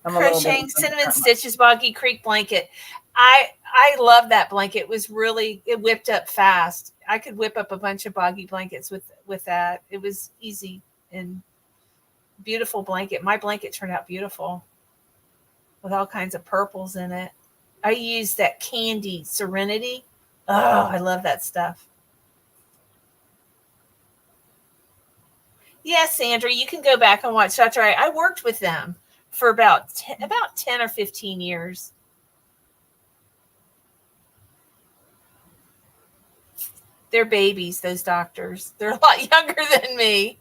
Crocheting Cinnamon Stitches Boggy Creek blanket. I love that blanket. It whipped up fast. I could whip up a bunch of boggy blankets with that. It was easy and beautiful blanket. My blanket turned out beautiful with all kinds of purples in it. I used that Candy Serenity. Oh, I love that stuff. Yes, Sandra, you can go back and watch. That's right. I worked with them for about 10 or 15 years. They're babies, those doctors. They're a lot younger than me.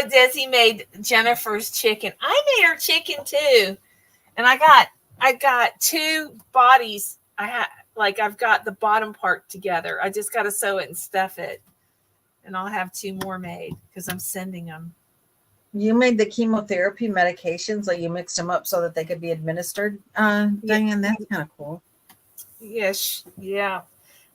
Desi made Jennifer's chicken. I made her chicken too. And I got 2 bodies. I've got the bottom part together. I just got to sew it and stuff it. And I'll have 2 more made because I'm sending them. You made the chemotherapy medications, like you mixed them up so that they could be administered, Diane. That's kind of cool. Yes. Yeah.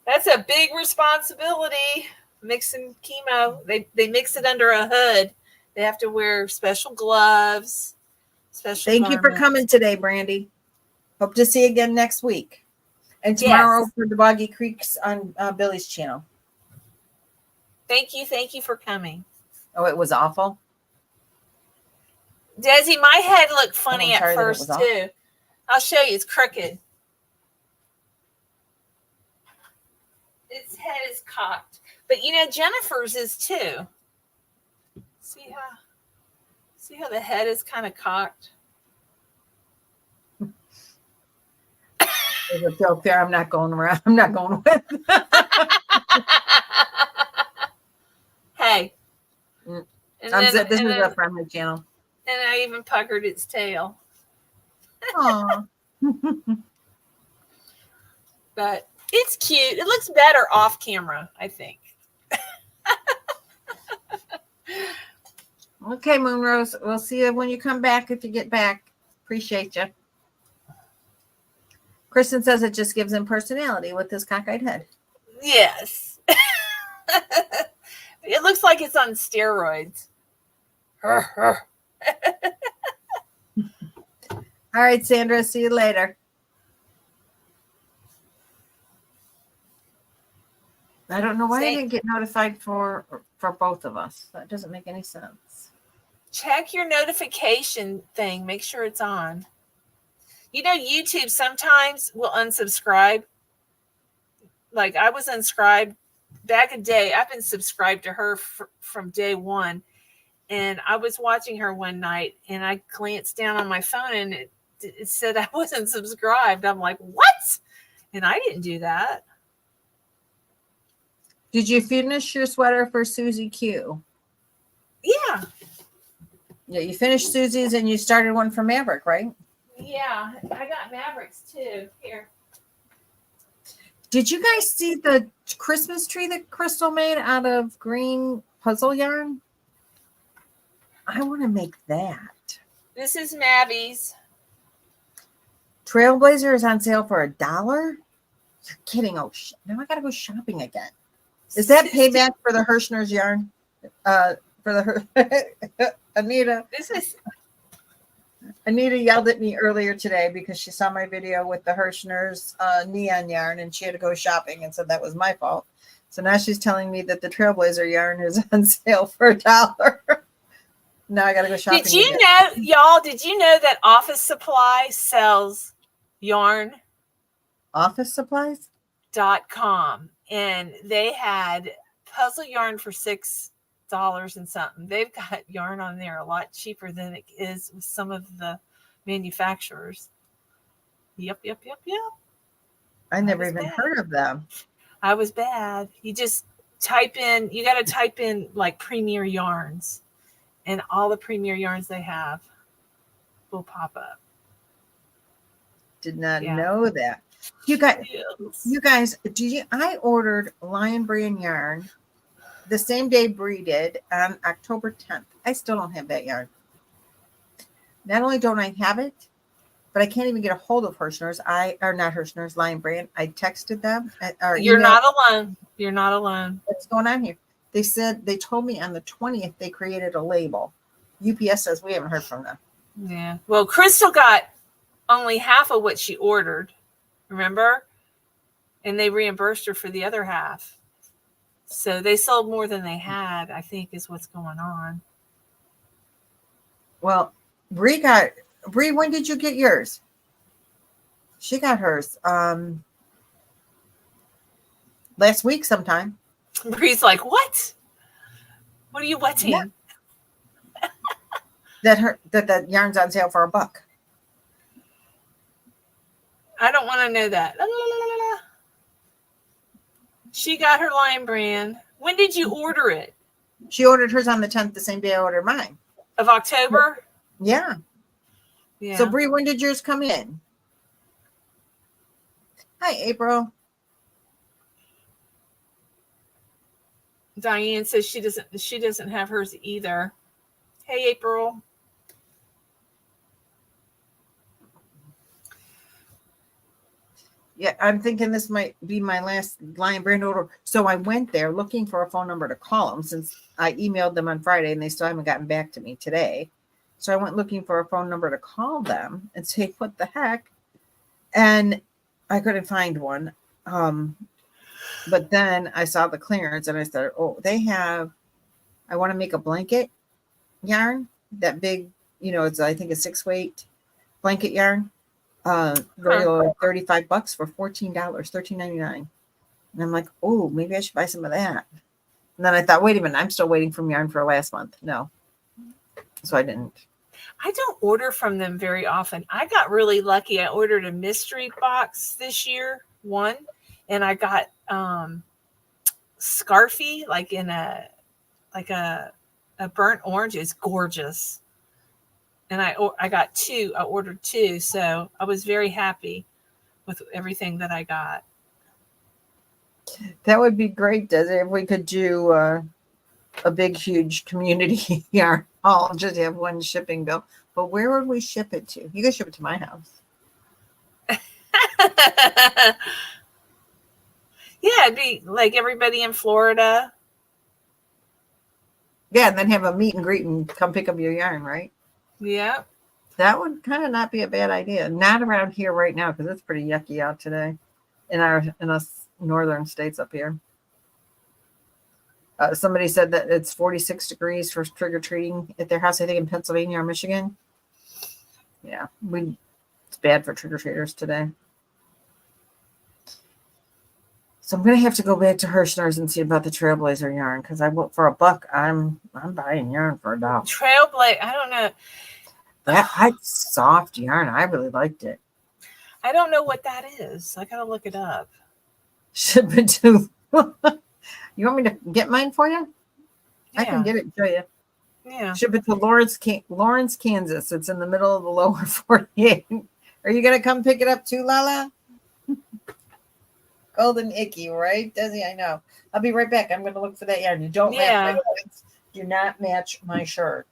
That's a big responsibility. Mixing chemo. They mix it under a hood. They have to wear special gloves. Thank you for coming today, Brandy. Hope to see you again next week. And tomorrow for the Boggy Creeks on Billy's channel. Thank you for coming. Oh, it was awful. Desi, my head looked funny at first too. Awful. I'll show you. It's crooked. Its head is cocked. But Jennifer's is too. See how the head is kind of cocked? There's a joke there. I'm not going around. I'm not going with. Hey. This is a friendly channel. And I even puckered its tail. Aw. But it's cute. It looks better off camera, I think. Okay, Moonrose. We'll see you when you come back if you get back. Appreciate you. Kristen says it just gives him personality with his cockeyed head. Yes. It looks like it's on steroids. All right, Sandra. See you later. I don't know why I didn't get notified for both of us. That doesn't make any sense. Check your notification thing. Make sure it's on. You know, YouTube sometimes will unsubscribe. Like I was unsubscribed back in day. I've been subscribed to her from day one. And I was watching her one night and I glanced down on my phone and it said I wasn't subscribed. I'm like, what? And I didn't do that. Did you finish your sweater for Susie Q? Yeah. Yeah, you finished Susie's and you started one for Maverick, right? Yeah. I got Mavericks too. Here. Did you guys see the Christmas tree that Crystal made out of green puzzle yarn? I want to make that. This is Mavy's. Trailblazer is on sale for $1. You're kidding. Oh, now I got to go shopping again. Is that payback for the Hirschner's yarn? For the Anita. Anita yelled at me earlier today because she saw my video with the Hirschner's neon yarn and she had to go shopping and said that was my fault. So now she's telling me that the Trailblazer yarn is on sale for $1. Now I got to go shopping. Did you know, y'all, did you know that Office Supply sells yarn? Office Supplies? .com, and they had puzzle yarn for $6 and something. They've got yarn on there a lot cheaper than it is with some of the manufacturers. Yep. I never even heard of them. I was bad. You just type in, you got to type in like Premier Yarns, and all the Premier Yarns they have will pop up. Did not know that. You guys, I ordered Lion Brand yarn the same day Bree did on October 10th. I still don't have that yarn. Not only don't I have it, but I can't even get a hold of Hirschner's. Not Hirschner's, Lion Brand. I texted them. You're not alone. You're not alone. What's going on here? They said, they told me on the 20th they created a label. UPS says we haven't heard from them. Yeah. Well, Crystal got only half of what she ordered. Remember? And they reimbursed her for the other half. So they sold more than they had, I think, is what's going on. Well, Bree, when did you get yours? She got hers last week sometime. Bree's like, what? What are you wetting? Yeah. that yarn's on sale for $1. I don't want to know that. La, la, la, la. She got her Lion Brand. When did you order it? She ordered hers on the 10th, the same day I ordered mine. Of October? Yeah. So, Bree, when did yours come in? Hi, April. Diane says she doesn't have hers either. Hey, April. Yeah, I'm thinking this might be my last Lion Brand order. So I went there looking for a phone number to call them since I emailed them on Friday and they still haven't gotten back to me today. So I went looking for a phone number to call them and say, what the heck? And I couldn't find one. But then I saw the clearance and I said, oh, I want to make a blanket yarn, that big, it's, I think, a 6-weight blanket yarn. Very low, $35 for $14, $13.99. And I'm like, oh, maybe I should buy some of that. And then I thought, wait a minute, I'm still waiting from yarn for last month. No. So I didn't. I don't order from them very often. I got really lucky. I ordered a mystery box this year, and I got scarfy, like in a burnt orange. It's gorgeous. and I got 2. I ordered 2, so I was very happy with everything that I got. That would be great, Desi, if we could do a big, huge community yarn haul, just have one shipping bill. But where would we ship it to? You guys ship it to my house. Yeah, it'd be like everybody in Florida. Yeah, and then have a meet and greet and come pick up your yarn, right? Yeah. That would kind of not be a bad idea. Not around here right now because it's pretty yucky out today in us northern states up here. Somebody said that it's 46 degrees for trick or treating at their house. I think in Pennsylvania or Michigan. Yeah, it's bad for trick or treaters today. So I'm gonna have to go back to Hirschner's and see about the Trailblazer yarn because for $1, I'm buying yarn for $1. Trailblazer, I don't know. That's soft yarn. I really liked it. I don't know what that is. I gotta look it up. Ship it to. You want me to get mine for you? Yeah. I can get it and show you. Yeah. Ship it to Lawrence, Kansas. It's in the middle of the lower 48. Are you gonna come pick it up too, Lala? Golden Icky, right? Desi, I know. I'll be right back. I'm gonna look for that yarn. You don't match my pants. Do not match my shirt.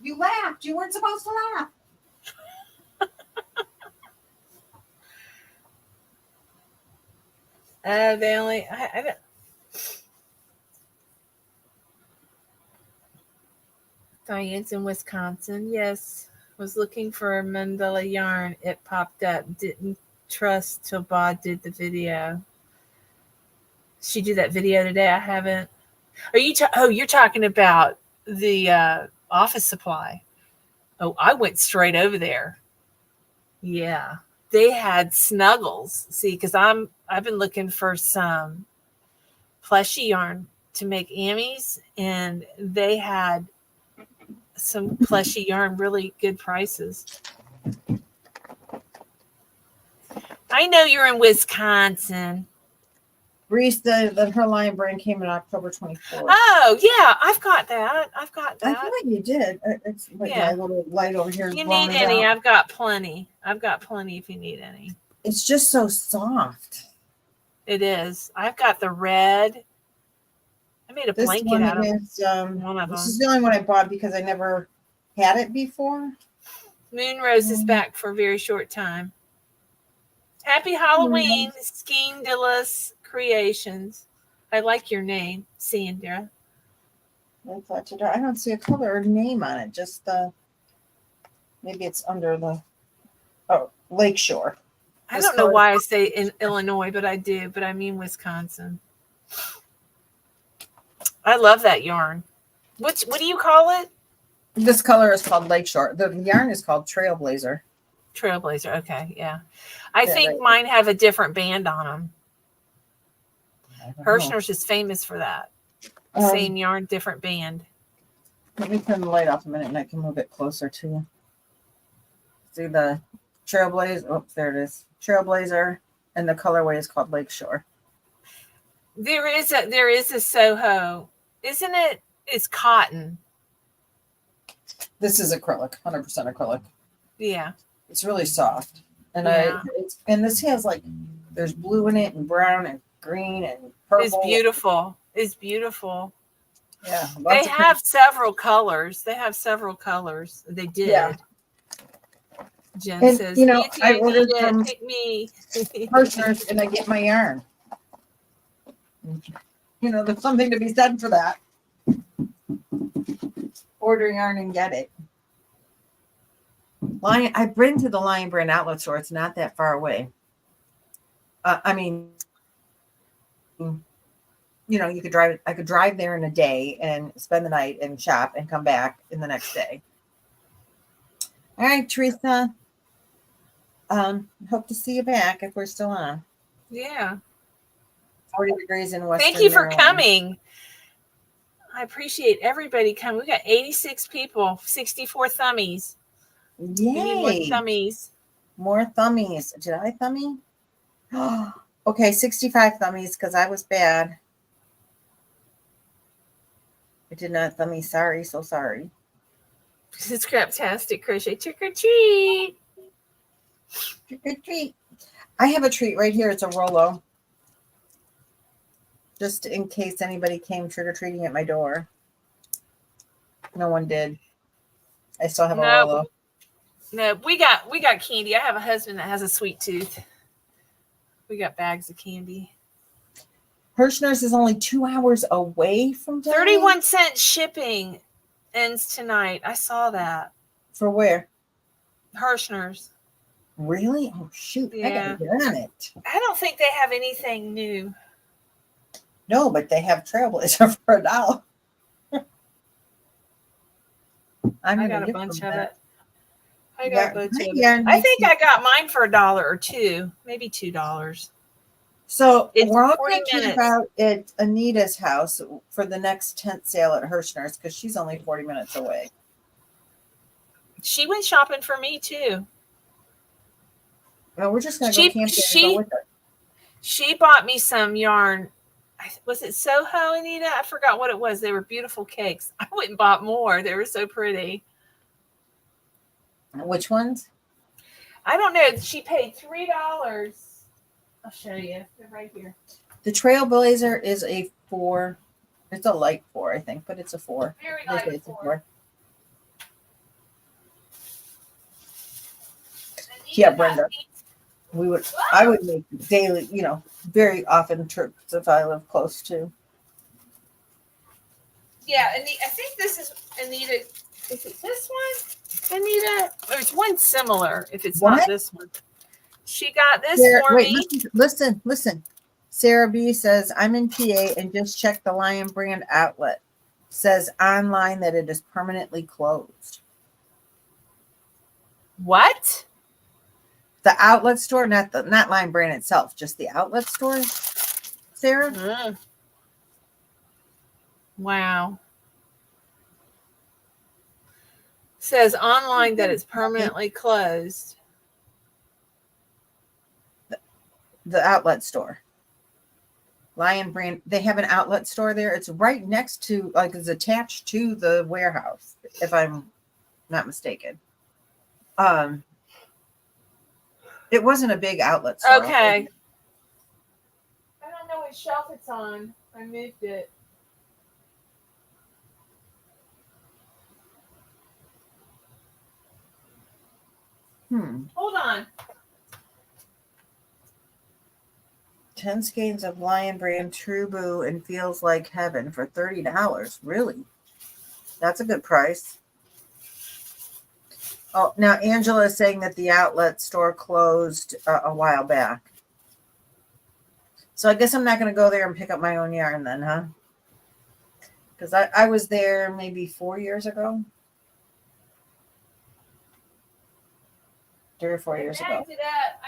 You laughed. You weren't supposed to laugh. They only. I don't. Diane's in Wisconsin. Yes, was looking for a mandala yarn. It popped up. Didn't trust till Bob did the video. She did that video today. I haven't. Are you? You're talking about the office supply. Oh, I went straight over there. Yeah, they had snuggles. See, because I've been looking for some plushy yarn to make ammies, and they had some plushy yarn, really good prices. I know you're in Wisconsin. Reese, her Lion brand came in October 24th. Oh, yeah, I've got that. I thought you did. It's like my little light over here. If you need any, I've got plenty. If you need any. It's just so soft. It is. I've got the red. I made a blanket out of one of them. This is the only one I bought because I never had it before. Moonrose is back for a very short time. Happy Halloween, Skeendillis Creations. I like your name, Sandra. I don't see a color or name on it. Just maybe it's under the Lakeshore. I don't know why I say in Illinois, but I do. But I mean Wisconsin. I love that yarn. What do you call it? This color is called Lakeshore. The yarn is called Trailblazer. Trailblazer. Okay, yeah. I think mine have a different band on them. Hirschner's is famous for that. Same yarn, different band. Let me turn the light off a minute and I can move it closer to you. See the Trailblazer? Oh, there it is. Trailblazer, and the colorway is called Lakeshore. There is a Soho. Isn't it? It's cotton. This is acrylic, 100% acrylic. Yeah. It's really soft. And and this has there's blue in it and brown and green and purple. It's beautiful. Yeah. They have several colors. They did. Yeah. Jen says, I ordered from pick me. Hirschner's and I get my yarn. There's something to be said for that. Order yarn and get it. I've been to the Lion Brand outlet store. It's not that far away. You could drive. I could drive there in a day and spend the night and shop and come back in the next day. All right, Teresa. Hope to see you back if we're still on. Yeah. 40 degrees in Western Thank you for Maryland. coming. I appreciate everybody coming. We got 86 people, 64 thummies. Yay. We need more thummies. More thummies. Did I thummy? Okay, 65 thummies because I was bad. It did not let me. Sorry, so sorry. It's craptastic crochet. Trick or treat. Trick or treat. I have a treat right here. It's a Rolo. Just in case anybody came trick or treating at my door. No one did. I still have a Rolo. No, we got candy. I have a husband that has a sweet tooth. We got bags of candy. Hirschner's is only 2 hours away from town. 31-cent shipping ends tonight. I saw that. For where? Hirschner's. Really? Oh shoot! Yeah. I gotta get on it. I don't think they have anything new. No, but they have Trailblazer for $1. I got a bunch of it. I got a bunch of it. I think I got mine for $1 or $2, maybe $2. So It's we're all 40 thinking minutes. about at Anita's house for the next tent sale at Hirschner's because she's only 40 minutes away. She went shopping for me too. Well, we're just gonna go camping and go with her. She bought me some yarn. Was it Soho, Anita? I forgot what it was. They were beautiful cakes. I went and bought more. They were so pretty. Which ones? I don't know. She paid $3. I'll show you. They're right here. The Trailblazer is a 4. It's a light 4, I think, but it's a 4. Very They say light it's a 4. Yeah, Brenda. I would make daily, very often trips if I live close to. Yeah, and I think this is Anita. Is it this one, Anita? There's one similar. If it's not this one, she got this for me. Listen. Sarah B says I'm in PA and just checked the Lion Brand outlet. Says online that it is permanently closed. What? The outlet store, not Lion Brand itself, just the outlet store. Sarah. Wow. Says online that it's permanently closed. The outlet store. Lion Brand, they have an outlet store there. It's right next to, it's attached to the warehouse, if I'm not mistaken. It wasn't a big outlet store. Okay. I don't know what shelf it's on. I moved it. Hold on. 10 skeins of Lion Brand True Boo and Feels Like Heaven for $30. Really? That's a good price. Oh, now Angela is saying that the outlet store closed a while back. So I guess I'm not going to go there and pick up my own yarn then, huh? Because I was there maybe 4 years ago. 3 or 4 years ago. I backed it up.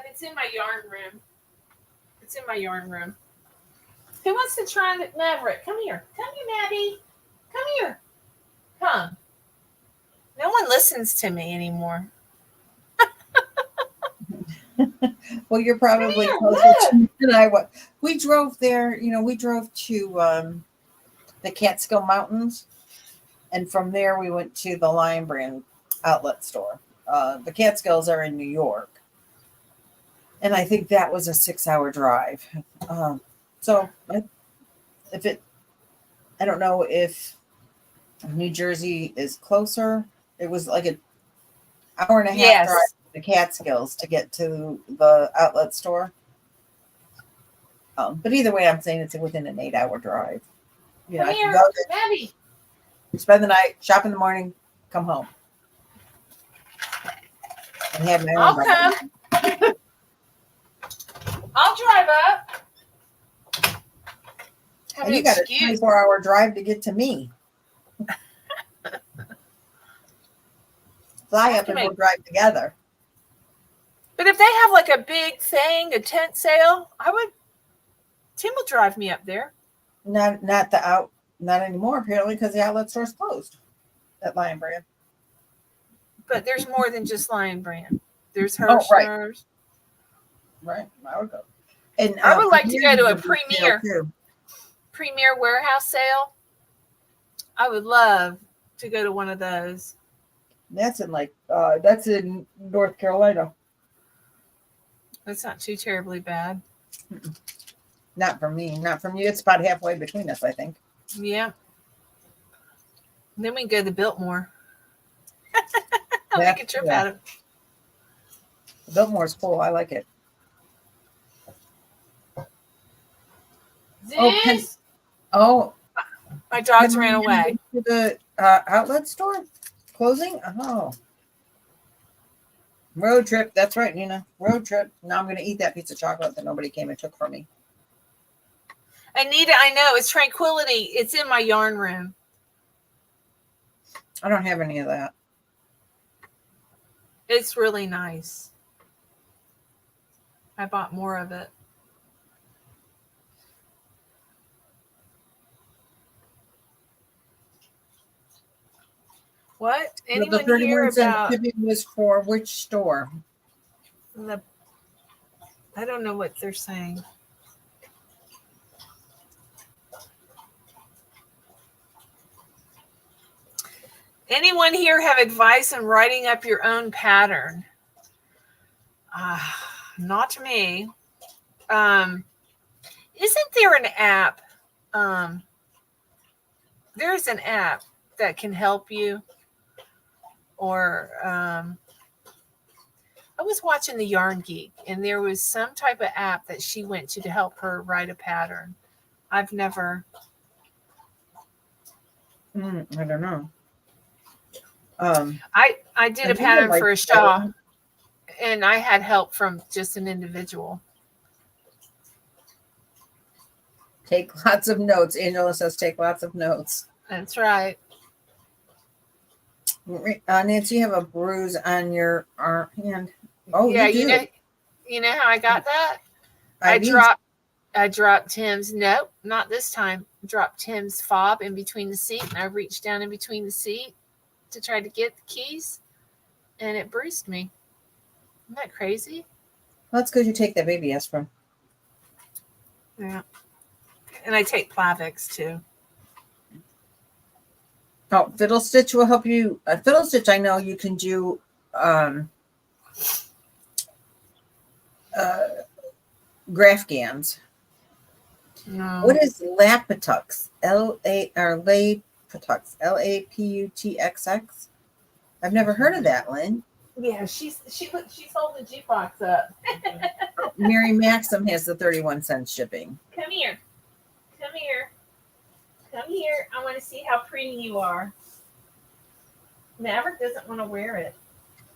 It's in my yarn room. Who wants to try the Maverick? Come here. Come here, Maddie. Come here. Come. No one listens to me anymore. Well, you're probably closer to me than I was. We drove there, we drove to the Catskill Mountains. And from there, we went to the Lion Brand outlet store. The Catskills are in New York. And I think that was a 6-hour drive. So I don't know if New Jersey is closer. It was like an hour and a half drive to the Catskills to get to the outlet store. But either way, I'm saying it's within an 8-hour drive. Come here, Maddie. Spend the night, shop in the morning, come home. And have my own I'll come. I'll drive up. And you got a 24-hour drive to get to me. Fly up and we'll drive together. But if they have like a big thing, a tent sale, Tim will drive me up there. Not anymore, apparently, because the outlet store's closed at Lion Brand. But there's more than just Lion Brand. There's Hirschner's. Right. I would go. And I would like to go to a premier too. warehouse sale. I would love to go to one of those. That's in North Carolina. That's not too terribly bad. Not from me, not from you. It's about halfway between us, I think. Yeah. Then we can go to Biltmore. I'll make a trip out of it. Biltmore's cool. I like it. This? Oh, My dogs ran away. To the outlet store closing. Oh, road trip. That's right, Nina. Road trip. Now I'm going to eat that piece of chocolate that nobody came and took from me. Anita, I know. It's Tranquility. It's in my yarn room. I don't have any of that. It's really nice. I bought more of it. What? Anyone The 31 hear cent about shipping was for which store? I don't know what they're saying. Anyone here have advice on writing up your own pattern? Not me. Isn't there an app? There's an app that can help you. Or I was watching the Yarn Geek, and there was some type of app that she went to help her write a pattern. I've never. I don't know. I did a pattern for a shawl, and I had help from just an individual. Take lots of notes. Angela says take lots of notes. That's right. Nancy, you have a bruise on your hand. Oh, yeah, you do. You know how I got that? I dropped Tim's. Nope, not this time. Dropped Tim's fob in between the seat, and I reached down in between the seat to try to get the keys, and it bruised me. Isn't that crazy? Well, that's because you take that baby aspirin. Yeah. And I take Plavix too. Oh, Fiddle Stitch will help you. Fiddle Stitch, I know you can do Grafgans. No. What is Laputux? Laputux. Laputxx? I've never heard of that, Lynn. Yeah, she's holding the jukebox up. Mary Maxim has the 31 cents shipping. Come here. Come here. Come here. I want to see how pretty you are. Maverick doesn't want to wear it.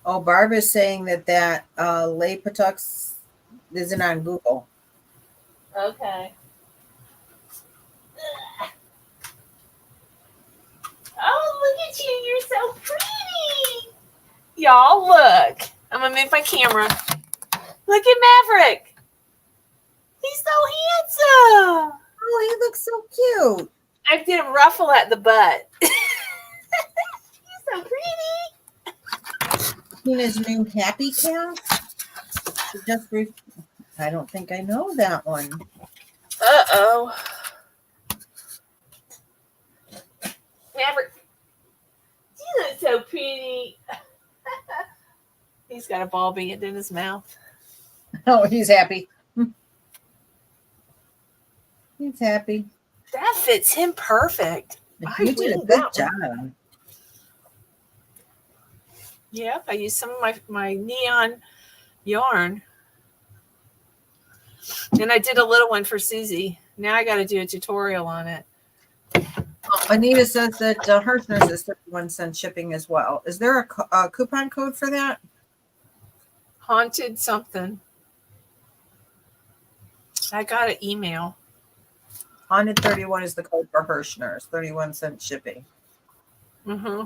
Oh, Barb is saying that Laputux isn't on Google. Okay. Oh, look at you. You're so pretty. Y'all, look. I'm going to move my camera. Look at Maverick. He's so handsome. Oh, he looks so cute. I did a ruffle at the butt. He's so pretty. Tina's new Happy Cat. I don't think I know that one. Uh-oh. Maverick, you look so pretty. He's got a ball bead in his mouth. Oh, he's happy. He's happy. That fits him perfect. You did a good job. Yep, I used some of my neon yarn. And I did a little one for Susie. Now I got to do a tutorial on it. Anita says that Hirschner's is 31 cents shipping as well. Is there a coupon code for that? Haunted something. I got an email. Haunted 31 is the code for Hirschner's, 31 cents shipping. Mm-hmm.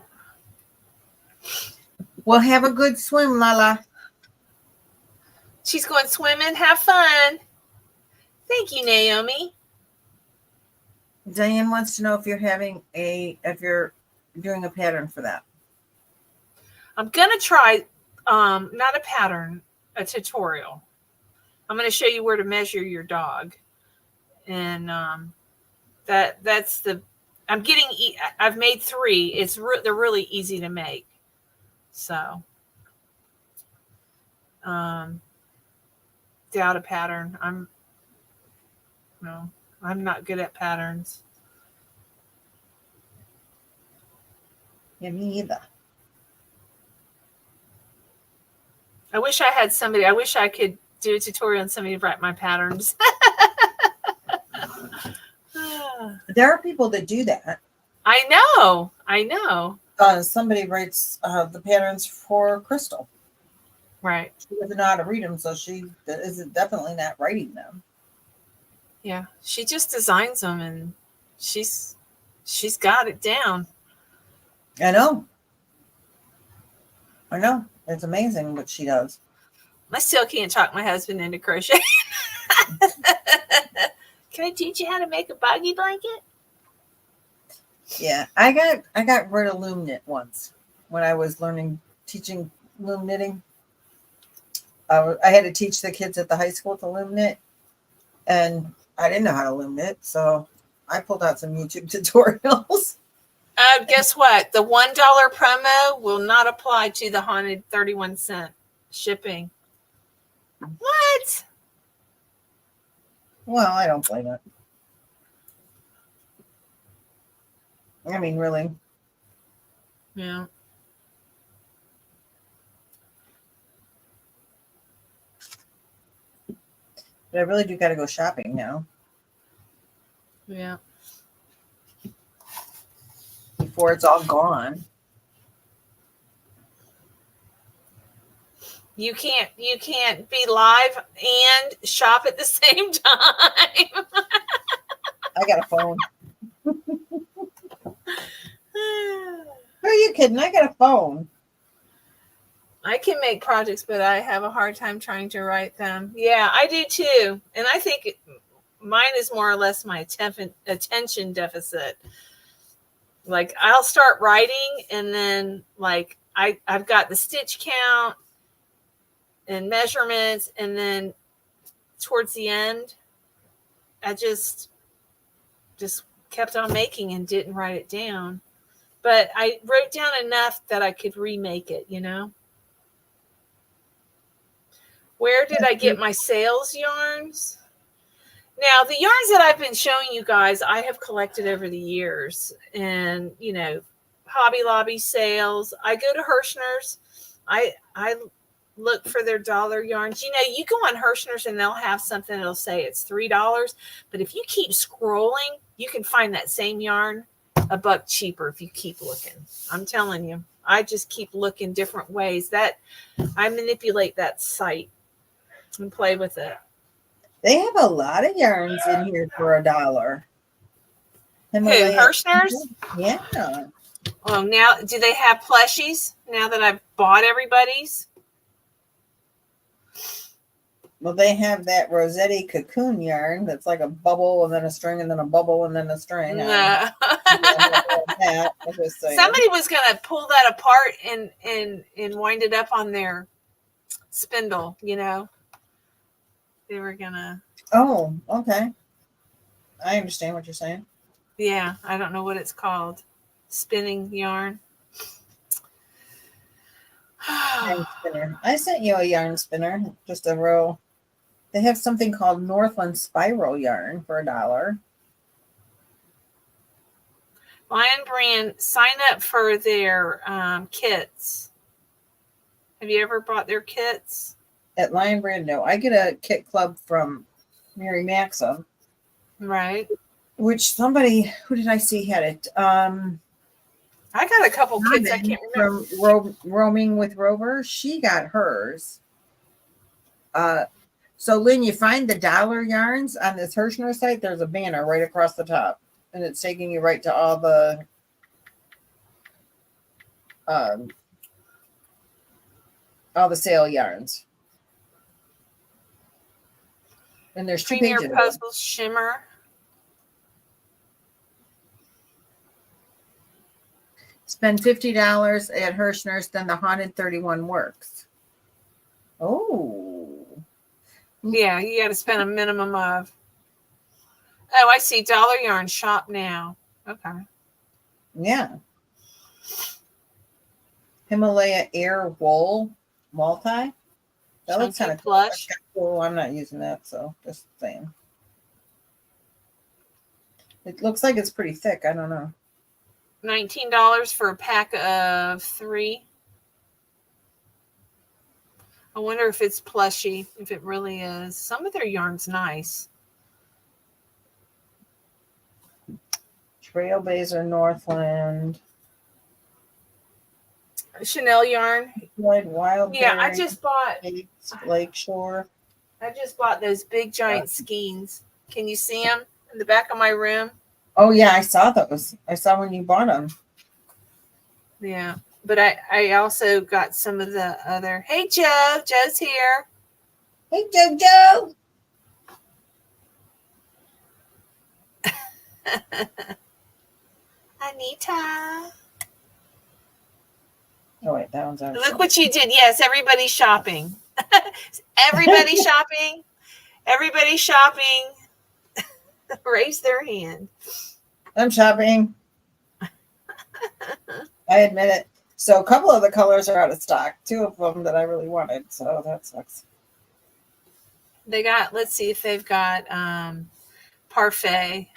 Well, have a good swim, Lala. She's going swimming. Have fun. Thank you, Naomi. Diane wants to know if you're doing a pattern for that. I'm gonna try not a pattern, a tutorial. I'm gonna show you where to measure your dog. And that's the I've made 3. They're really easy to make. So, doubt a pattern. I'm not good at patterns. Yeah, me either. I wish I had somebody. I wish I could do a tutorial on somebody to write my patterns. There are people that do that. I know. Somebody writes the patterns for Crystal. Right. She doesn't know how to read them, so she is definitely not writing them. Yeah, she just designs them, and she's got it down. I know. It's amazing what she does. I still can't talk my husband into crochet. Can I teach you how to make a buggy blanket? Yeah, I got rid of loom knit once when I was teaching loom knitting. I had to teach the kids at the high school to loom knit, and I didn't know how to loom knit, so I pulled out some YouTube tutorials. Guess what? The $1 promo will not apply to the haunted 31-cent shipping. What? Well, I don't blame it. I mean, really. Yeah. But I really do got to go shopping now. Yeah. Before it's all gone. You can't be live and shop at the same time. I got a phone. Who are you kidding? I got a phone. I can make projects, but I have a hard time trying to write them. Yeah, I do too. And I think mine is more or less my attention deficit. Like, I'll start writing, and then like I've got the stitch count and measurements, and then towards the end, I just kept on making and didn't write it down. But I wrote down enough that I could remake it, you know? Where did I get my sales yarns? Now, the yarns that I've been showing you guys, I have collected over the years. And, you know, Hobby Lobby sales. I go to Hirschner's. I look for their dollar yarns. You know, you go on Hirschner's and they'll have something that'll say it's $3. But if you keep scrolling, you can find that same yarn $1 cheaper if you keep looking. I'm telling you. I just keep looking different ways. That I manipulate that site and play with it. They have a lot of yarns in here for $1. Who, Hirschner's? Yeah. Oh, now do they have plushies now that I've bought everybody's? Well, they have that Rossetti cocoon yarn that's like a bubble and then a string and then a bubble and then a string. No. Somebody was going to pull that apart and wind it up on their spindle, you know. They were going to. Oh, okay. I understand what you're saying. Yeah, I don't know what it's called. Spinning yarn. Yarn spinner. I sent you a yarn spinner, just a row. They have something called Northland Spiral yarn for $1. Lion Brand, sign up for their kits. Have you ever bought their kits? At Lion Brand, no. I get a kit club from Mary Maxim. Right. Which somebody, who did I see had it? I got a couple kids. I can't remember. From Roaming with Rover. She got hers. So, Lynn, you find the dollar yarns on this Hirschner site. There's a banner right across the top, and it's taking you right to all the sale yarns. And there's 2 Premier pages. Puzzle Shimmer. Spend $50 at Hirschner's, then the Haunted 31 works. Oh. Yeah, you got to spend a minimum of. Oh, I see. Dollar Yarn shop now. Okay. Yeah. Himalaya Air Wool multi. That looks Chunky kind of plush. cool. I'm not using that, so just saying. It looks like it's pretty thick. I don't know. $19 for a pack of 3. I wonder if it's plushy, if it really is. Some of their yarn's nice. Trailblazer Northland. Chanel yarn. Lloyd Wildberry. Yeah, I just bought Lakeshore. those big giant skeins. Can you see them in the back of my room? Oh yeah, I saw those. I saw when you bought them. Yeah, but I also got some of the other. Hey, Joe. Joe's here. Hey, JoJo. Anita. Oh wait, that one's out. Look what you did. Yes, everybody's shopping. Everybody's shopping. Everybody's shopping. Raise their hand. I'm shopping. I admit it. So a couple of the colors are out of stock. 2 of them that I really wanted. So that sucks. They got, let's see if they've got Parfait.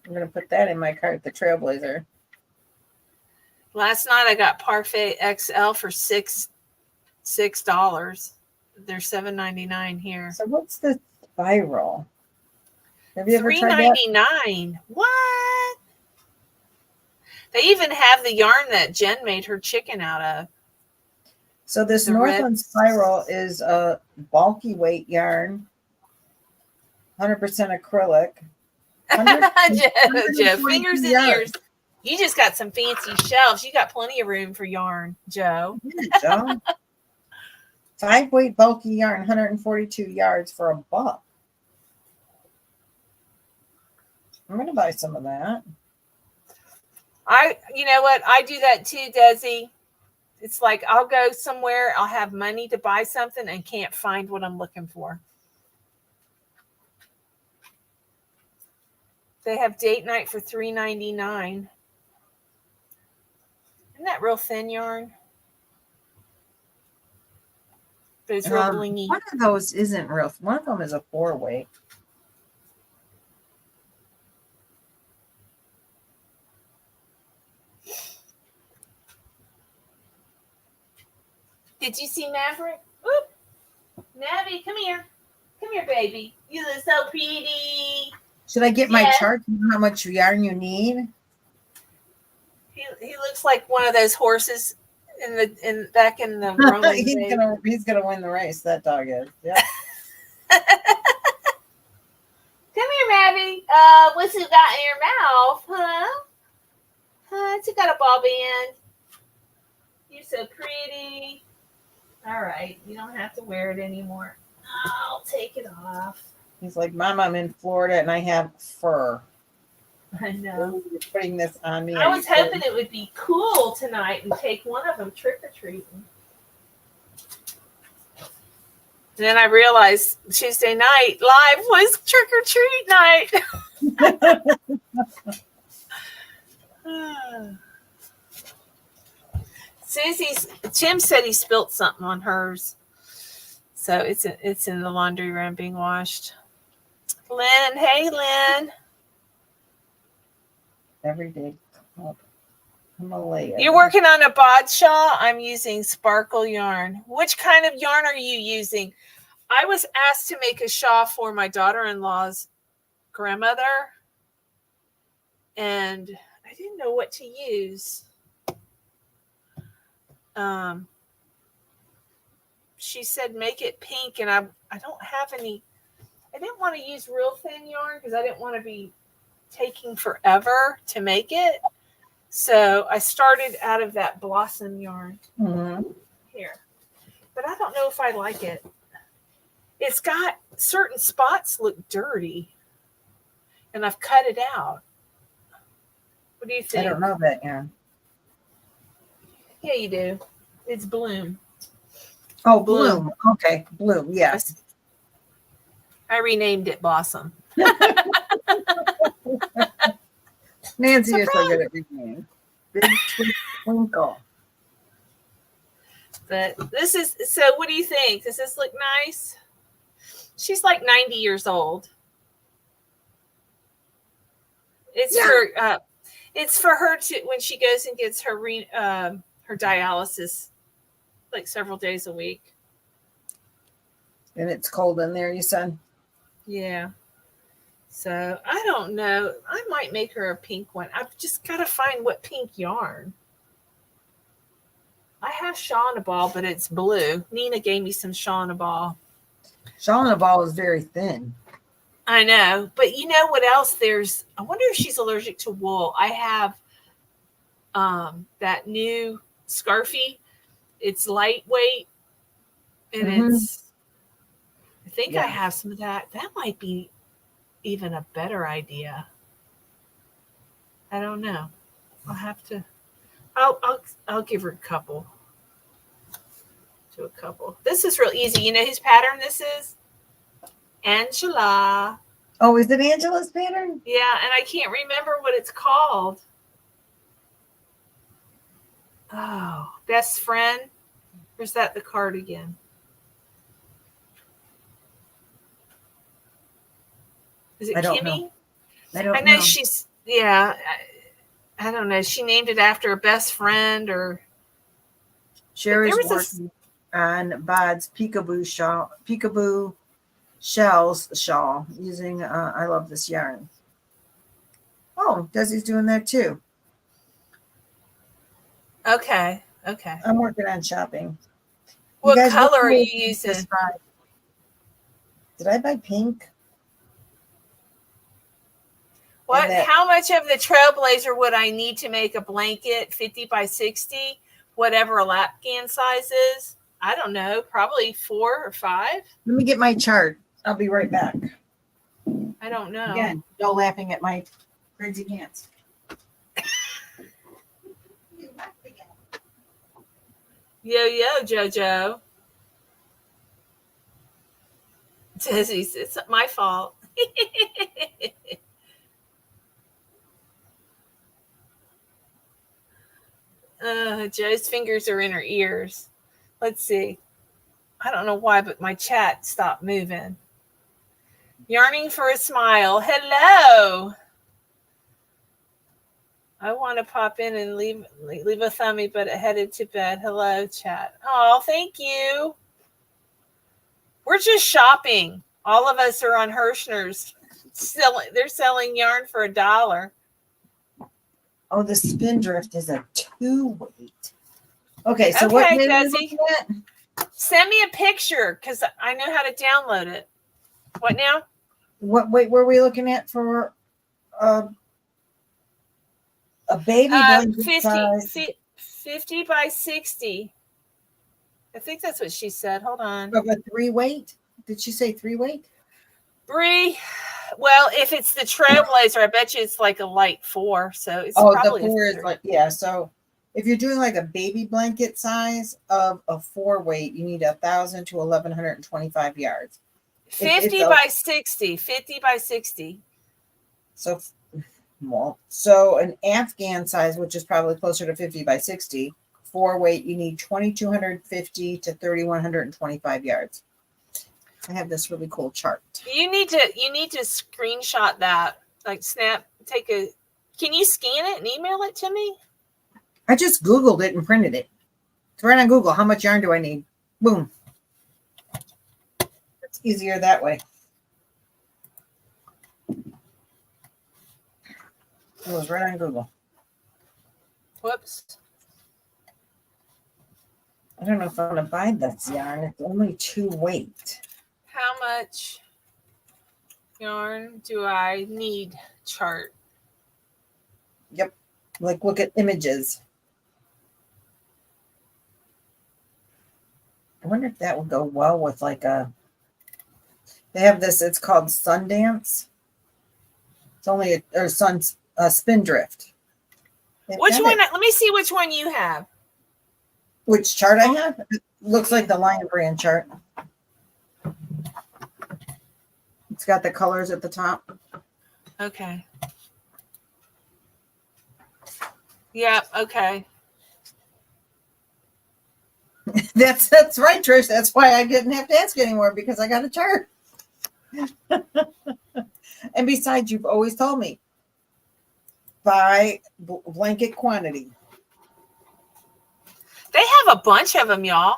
I'm gonna put that in my cart, the Trailblazer. Last night I got Parfait XL for $6. They're $7.99 here. So what's the spiral? Have you ever tried that? $3.99. What? They even have the yarn that Jen made her chicken out of. So this The Northland red- Spiral is a bulky weight yarn, 100% acrylic. Joe, fingers in yards. ears. You just got some fancy shelves. You got plenty of room for yarn, Joe. Joe. 5-weight bulky yarn, 142 yards for $1. I'm gonna buy some of that. You know what? I do that too, Desi. It's like I'll go somewhere, I'll have money to buy something and can't find what I'm looking for. They have date night for $3.99. Isn't that real thin yarn? But it's real blingy. One of those isn't real. One of them is a 4-weight. Did you see Maverick? Oop. Navy, come here. Come here, baby. You look so pretty. Should I get my Yeah. chart? You know how much yarn you need? He looks like one of those horses back in the Roman days. he's gonna win the race. That dog is. Yeah. Come here, Mavy. What's it got in your mouth, huh? It's got a ball band. You're so pretty. All right, you don't have to wear it anymore. I'll take it off. He's like, Mom, I'm in Florida and I have fur. I know. You're putting this on me. I was hoping it would be cool tonight and take one of them trick-or-treating. And then I realized Tuesday night live was trick-or-treat night. Tim said he spilt something on hers. So it's in the laundry room being washed. Lynn, hey Lynn. Everyday Himalaya. You're working on a bodshaw. I'm using sparkle yarn. Which kind of yarn are you using? I was asked to make a shawl for my daughter-in-law's grandmother, and I didn't know what to use. She said make it pink, and I don't have any. I didn't want to use real thin yarn because I didn't want to be taking forever to make it. So I started out of that blossom yarn here, but I don't know if I like it. It's got certain spots look dirty, and I've cut it out. What do you think? I don't know that yarn. Yeah, you do. It's Bloom. Oh, Bloom. Okay, Bloom. Yes. I renamed it Blossom. Nancy, you're so Surprise! good at reading. Big twinkle. But this is, so what do you think? Does this look nice? She's like 90 years old. It's for her to, when she goes and gets her her dialysis like several days a week. And it's cold in there, you said? Yeah. So I don't know. I might make her a pink one. I've just got to find what pink yarn. I have Shauna Ball, but it's blue. Nina gave me some Shauna Ball. Shauna Ball is very thin. I know, but you know what else? I wonder if she's allergic to wool. I have that new Scarfie. It's lightweight, and I think I have some of that. That might be even a better idea. I don't know. I'll have to. I'll give her a couple. To a couple. This is real easy. You know whose pattern this is? Angela. Oh, is it Angela's pattern? Yeah, and I can't remember what it's called. Oh, Best Friend. Or is that the cardigan? Is it I don't Kimmy? know. I know she's, yeah. I don't know. She named it after a best friend or. Sherry's working on Bod's peekaboo shells shawl using, I love this yarn. Oh, Desi's doing that too. Okay. I'm working on shopping. What color are you using? Did I buy pink? What? How much of the Trailblazer would I need to make a blanket 50 by 60? Whatever a lapgan size is? I don't know. Probably 4 or 5. Let me get my chart. I'll be right back. I don't know. Again, y'all laughing at my crazy pants. Yo, Jojo. Desi's, it's my fault. Joe's fingers are in her ears. Let's see. I don't know why, but my chat stopped moving. Yarning for a smile. Hello. I want to pop in and leave a thumbie, but headed to bed. Hello, chat. Oh, thank you. We're just shopping. All of us are on Hirschner's. They're selling yarn for $1. Oh, the Spindrift is a 2-weight. Okay, so what are you looking at? Send me a picture because I know how to download it. What now? What weight were we looking at for a baby blanket 50 by 60. I think that's what she said. Hold on. Of a 3-weight? Did she say 3-weight? Bree, well, if it's the Trailblazer, I bet you it's like a light 4. So it's probably the 4 is like, yeah. So if you're doing like a baby blanket size of a 4-weight, you need 1,000 to 1,125 yards. 50 by 60. 50 by 60. So an Afghan size, which is probably closer to 50 by 60, 4-weight, you need 2,250 to 3,125 yards. I have this really cool chart. You need to screenshot that. Like can you scan it and email it to me? I just Googled it and printed it. It's right on Google. How much yarn do I need? Boom. It's easier that way. It was right on Google. Whoops. I don't know if I want to buy this yarn. It's only 2-weight. How much yarn do I need? Chart. Yep. Like, look at images. I wonder if that would go well with they have this, it's called Sundance. It's only a Spindrift. Which one? Let me see which one you have. Which chart I have? It looks like the Lion Brand chart. It's got the colors at the top. Okay. Yep. Okay. That's right, Trish. That's why I didn't have to ask anymore, because I got a chart. And besides, you've always told me buy blanket quantity. They have a bunch of them, y'all.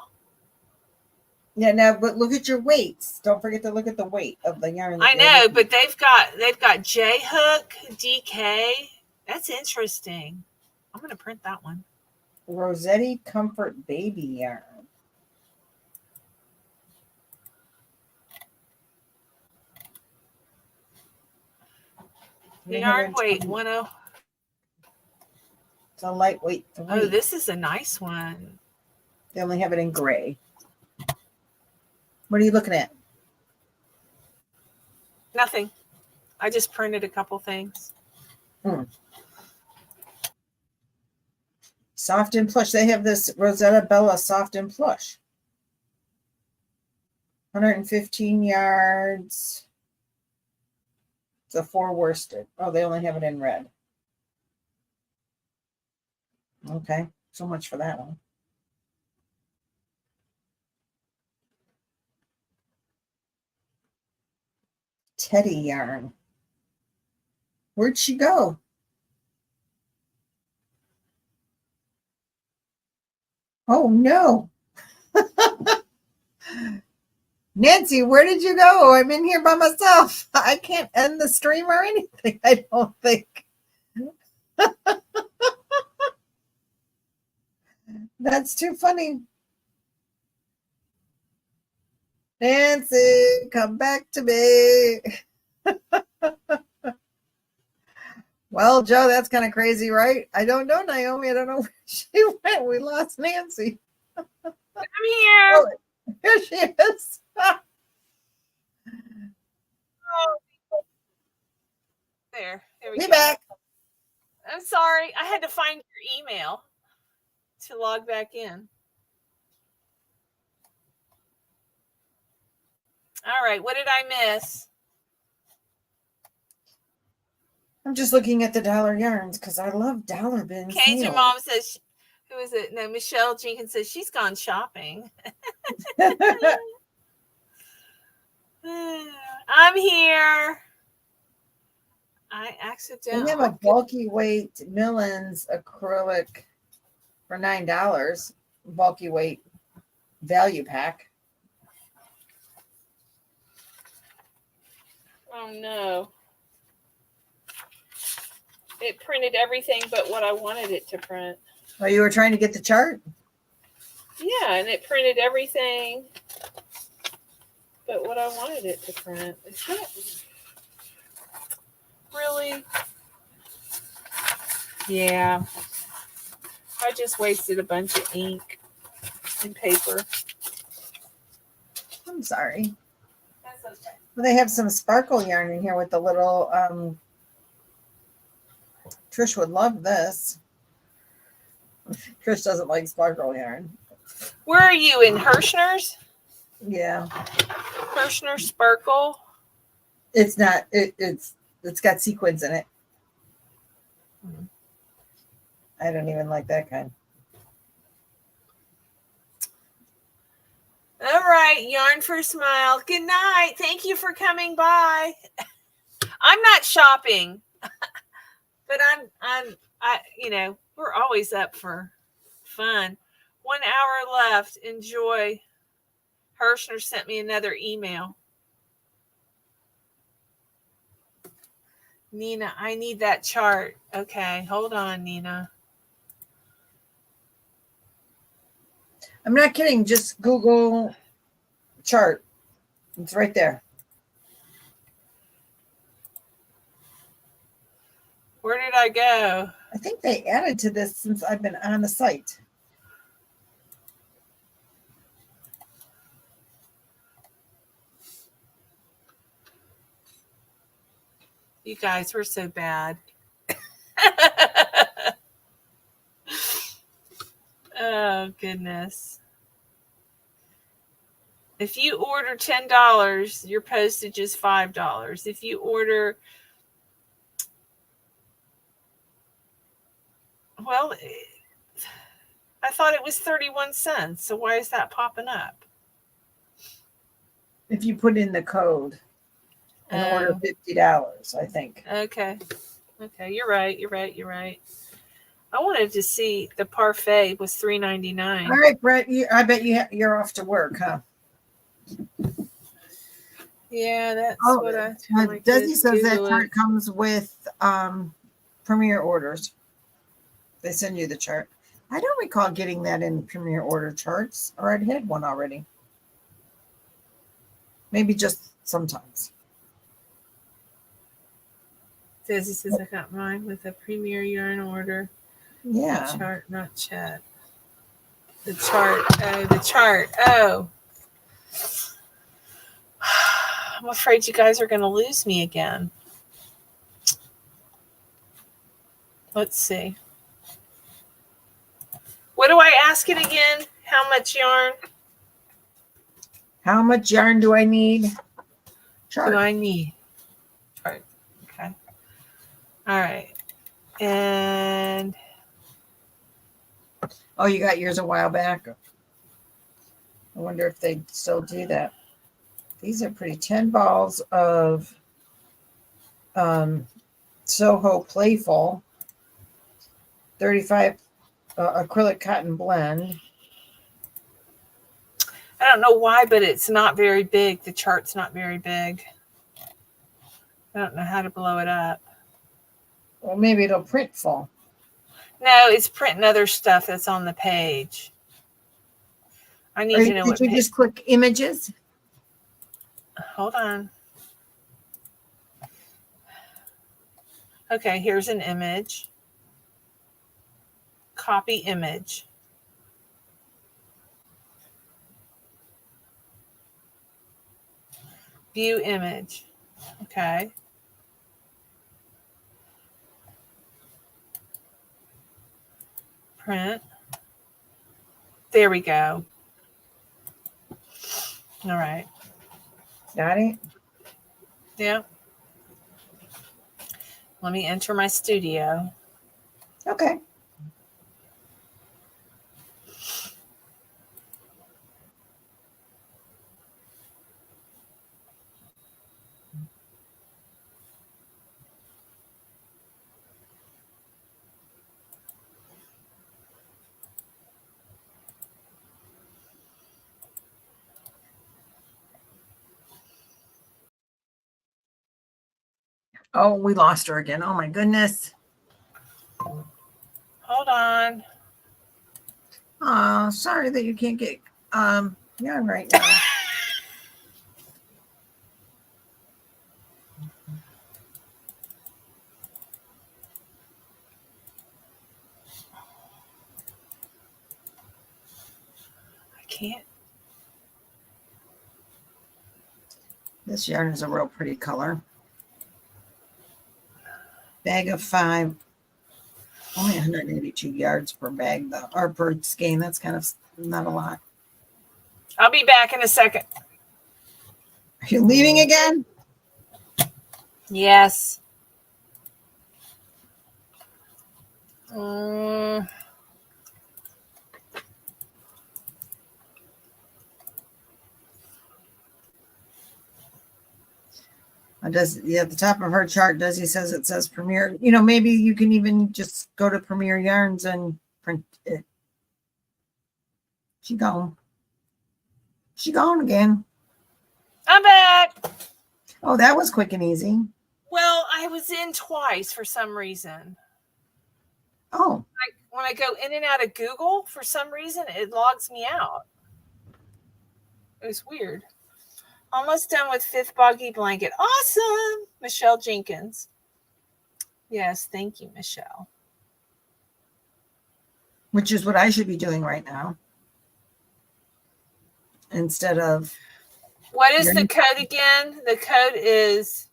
Yeah, now, but look at your weights. Don't forget to look at the weight of the yarn. I know, but they've got J hook, DK. That's interesting. I'm gonna print that one. Rossetti Comfort Baby Yarn. Yarn weight 10. It's a lightweight 3. Oh, this is a nice one. They only have it in gray. What are you looking at? Nothing. I just printed a couple things. Soft and plush. They have this Rosetta Bella soft and plush. 115 yards. It's a 4 worsted. Oh, they only have it in red. Okay, so much for that one. Teddy yarn. Where'd she go? Oh no. Nancy, where did you go? I'm in here by myself. I can't end the stream or anything, I don't think. That's too funny. Nancy, come back to me. Well, Joe, that's kind of crazy, right? I don't know, Naomi. I don't know where she went. We lost Nancy. I'm here. Oh, here she is. There we Be go. back. I'm sorry. I had to find your email to log back in. All right. What did I miss? I'm just looking at the dollar yarns because I love dollar bins. Cajun Mom says, who is it? No, Michelle Jenkins says she's gone shopping. I'm here. I accidentally. We have a bulky weight Millens acrylic for $9. Bulky weight value pack. Oh no. It printed everything but what I wanted it to print. Oh, you were trying to get the chart? Yeah, and it printed everything but what I wanted it to print. Is that really? Yeah. I just wasted a bunch of ink and paper. I'm sorry. That's okay. Well, they have some sparkle yarn in here with the little Trish would love this. Trish doesn't like sparkle yarn. Where are you, in Hirschner's? Yeah. Hirschner Sparkle? It's not it's got sequins in it. I don't even like that kind. All right, Yarn for a Smile. Good night. Thank you for coming by. I'm not shopping, but I we're always up for fun. 1 hour left. Enjoy. Hirschner sent me another email. Nina, I need that chart. Okay, hold on, Nina. I'm not kidding. Just Google chart. It's right there. Where did I go? I think they added to this since I've been on the site. You guys were so bad. Oh, goodness. If you order $10, your postage is $5. If you order, Well, I thought it was 31 cents. So why is that popping up? If you put in the code and order $50, I think. Okay. Okay. You're right. I wanted to see the parfait was $3.99. All right, Brett. I bet you're off to work, huh? Yeah, that's what I tell my Desi kids. says that Google chart it. comes with Premier orders. They send you the chart. I don't recall getting that in Premier order charts, or I'd had one already. Maybe just sometimes. Desi says I got mine with a Premier yarn order. Yeah. Chart, not chat. The chart. Oh, the chart. Oh. I'm afraid you guys are going to lose me again. Let's see. What do I ask it again? How much yarn How much yarn do I need? Chart. do I need? Chart. Okay. All right. And Oh, you got yours a while back. I wonder if they still do that. These are pretty. 10 balls of Soho Playful, 35 acrylic cotton blend. I don't know why, but it's not very big. The chart's not very big. I don't know how to blow it up. Well, maybe it'll print full. No, it's printing other stuff that's on the page. I need to know what Did you just click images? Hold on. Okay, here's an image. Copy image. View image. Okay. Print. There we go. All right. Got it? Yeah. Let me enter my studio. Okay. Oh, we lost her again. Oh my goodness. Hold on. Oh, sorry that you can't get yarn right now. I can't. This yarn is a real pretty color. Bag of 5. Only 182 yards per bag, though, or per skein. That's kind of not a lot. I'll be back in a second. Are you leaving again? Yes. Does at the top of her chart, Desi says it says Premier. You know, maybe you can even just go to Premier Yarns and print it. She gone. She gone again. I'm back. Oh, that was quick and easy. Well, I was in twice for some reason. Oh. When I go in and out of Google, for some reason, it logs me out. It was weird. Almost done with 5th Boggy Blanket. Awesome. Michelle Jenkins. Yes, thank you, Michelle. Which is what I should be doing right now. Instead of. What is the code again? The code is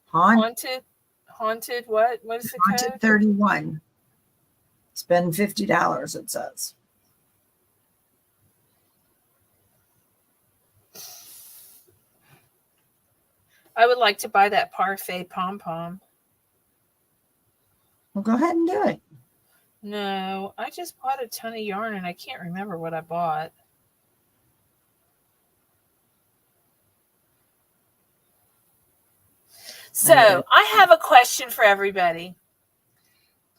haunted. Haunted what? What is the haunted code? 31. Spend $50, it says. I would like to buy that parfait pom-pom. Well, go ahead and do it. No, I just bought a ton of yarn and I can't remember what I bought. So I have a question for everybody.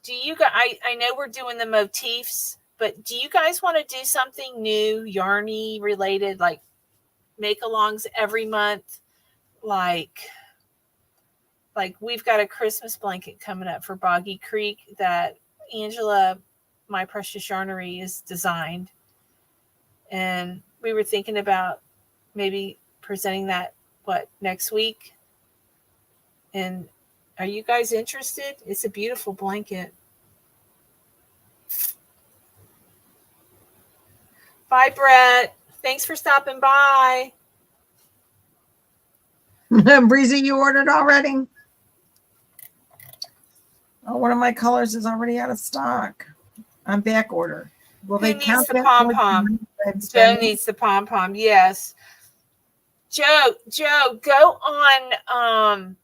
Do you guys, I know we're doing the motifs, but do you guys want to do something new, yarny related, like make alongs every month? Like we've got a Christmas blanket coming up for Boggy Creek that Angela, my precious yarnery, is designed. And we were thinking about maybe presenting that, next week? And are you guys interested? It's a beautiful blanket. Bye, Brett. Thanks for stopping by. Breezy, you ordered already? Oh, one of my colors is already out of stock. I'm back order. Will Who they needs count the that pom towards pom? the Joe spending? needs the pom pom. Yes. Joe, go on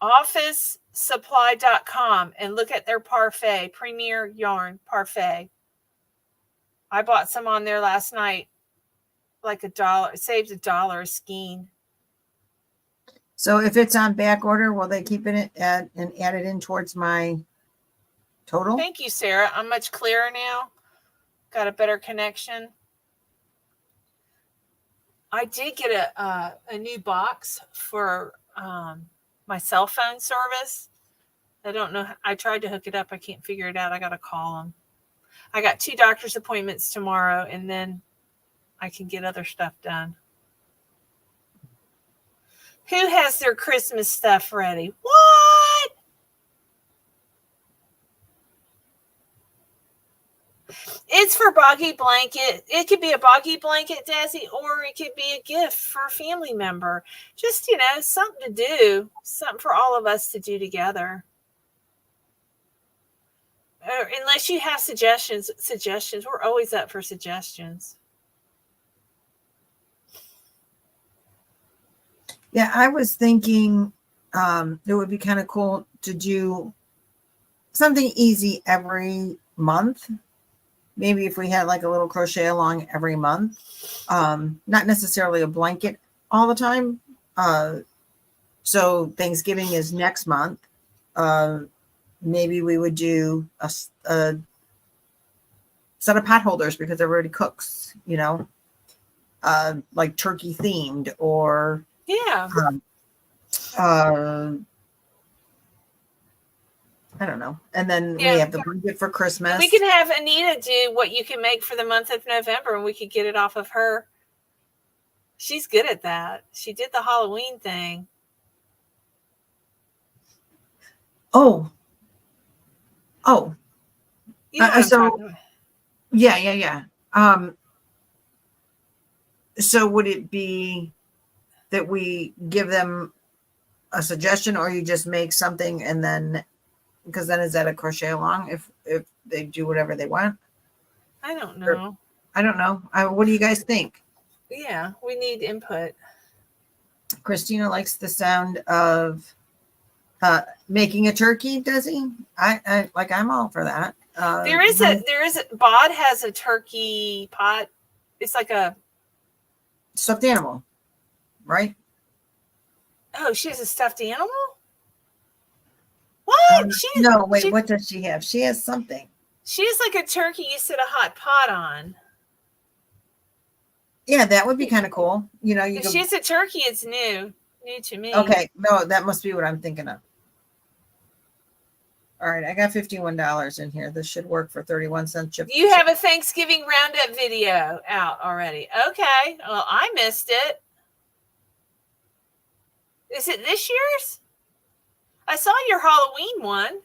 officesupply.com and look at their parfait, premier yarn parfait. I bought some on there last night, like $1. It saved $1 a skein. So if it's on back order, will they keep it and add it in towards my total? Thank you, Sarah. I'm much clearer now. Got a better connection. I did get a new box for my cell phone service. I don't know. I tried to hook it up. I can't figure it out. I got to call them. I got 2 doctor's appointments tomorrow, and then I can get other stuff done. Who has their Christmas stuff ready? What? It's for Boggy Blanket. It could be a Boggy Blanket, Desi, or it could be a gift for a family member. Just, something to do. Something for all of us to do together. Unless you have suggestions, we're always up for suggestions. Yeah, I was thinking it would be kind of cool to do something easy every month. Maybe if we had like a little crochet along every month, not necessarily a blanket all the time. So Thanksgiving is next month. Maybe we would do a set of pot holders because everybody cooks, like turkey themed or Yeah. I don't know. And then we have the blanket for Christmas. We can have Anita do what you can make for the month of November, and we could get it off of her. She's good at that. She did the Halloween thing. Oh. You know what I'm talking about. Yeah. So would it be that we give them a suggestion, or you just make something and then, because then is that a crochet along if they do whatever they want? I don't know. I don't know. What do you guys think? Yeah, we need input. Christina likes the sound of making a turkey. Does he? I'm all for that. There is Bod has a turkey pot. It's like a stuffed animal, right? Oh, she has a stuffed animal? What? What does she have? She has something. She has like a turkey you set a hot pot on. Yeah, that would be kind of cool. If she has a turkey, it's new to me. Okay, no, that must be what I'm thinking of. All right, I got $51 in here. This should work for 31-cent chip. You have a Thanksgiving roundup video out already. Okay, well, I missed it. Is it this year's? I saw your Halloween one.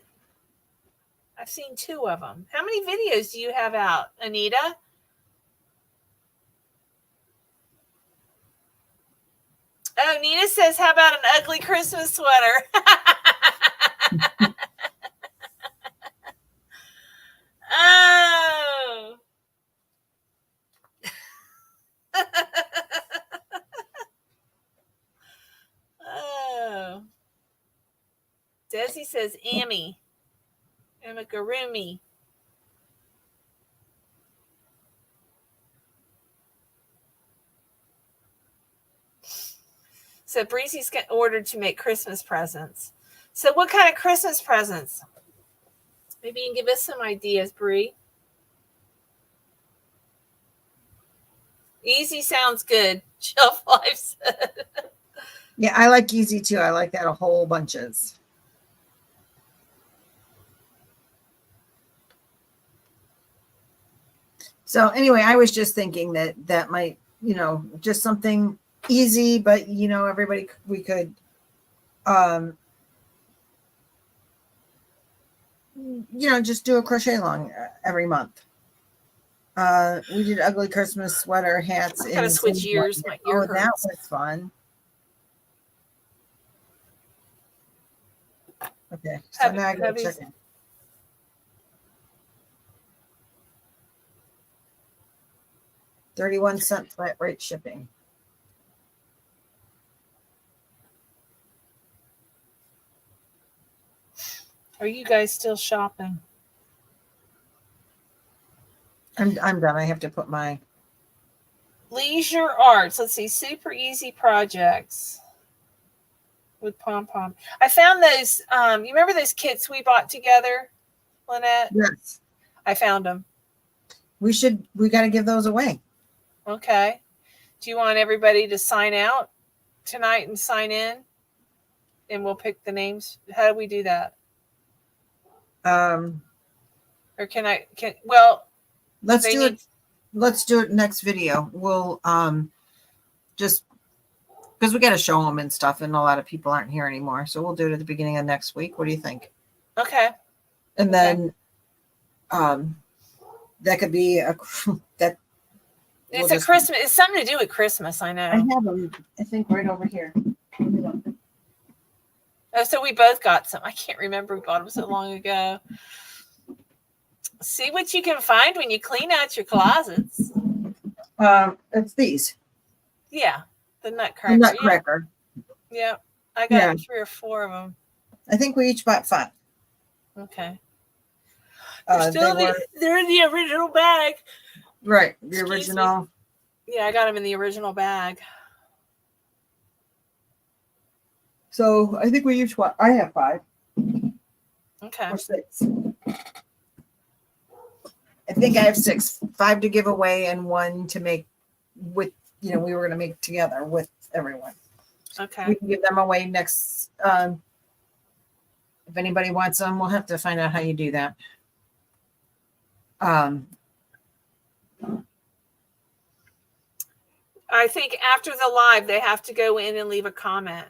I've seen 2 of them. How many videos do you have out, Anita? Oh, Nina says, how about an ugly Christmas sweater? Oh. Oh. Desi says, Amigurumi. So Breezy's got ordered to make Christmas presents. So what kind of Christmas presents? Maybe you can give us some ideas, Bree. Easy sounds good. Shelf life said. Yeah, I like easy too. I like that a whole bunches. So anyway, I was just thinking that might, just something easy, but everybody, we could, just do a crochet along every month. We did ugly Christmas sweater hats. I'm gonna switch ears. My ear hurts. That was fun. Okay, so now I got to check in. $0.31 flat rate shipping. Are you guys still shopping? I'm done. I have to put my Leisure arts. Let's see. Super easy projects with pom pom. I found those. You remember those kits we bought together, Lynette? yes. I found them. We got to give those away. Okay. Do you want everybody to sign out tonight and sign in? And we'll pick the names. How do we do that? Or Let's do it. Let's do it next video. We'll just because we got to show them and stuff, and a lot of people aren't here anymore. So we'll do it at the beginning of next week. What do you think? Okay. And then that could be that. It's a Christmas. It's something to do with Christmas. I know. I have them. I think right over here. Oh, so we both got some. I can't remember. We bought them so long ago. See what you can find when you clean out your closets. It's these. Yeah, the Nutcracker. The Nutcracker. Yeah, I got 3 or 4 of them. I think we each bought 5. Okay. They're in the original bag. Right, the original. Yeah, I got them in the original bag. So I think we each bought. I have 5. Okay. Or 6. I think I have 6, 5 to give away and 1 to make with, we were going to make together with everyone. Okay. We can give them away next. If anybody wants them, we'll have to find out how you do that. I think after the live, they have to go in and leave a comment.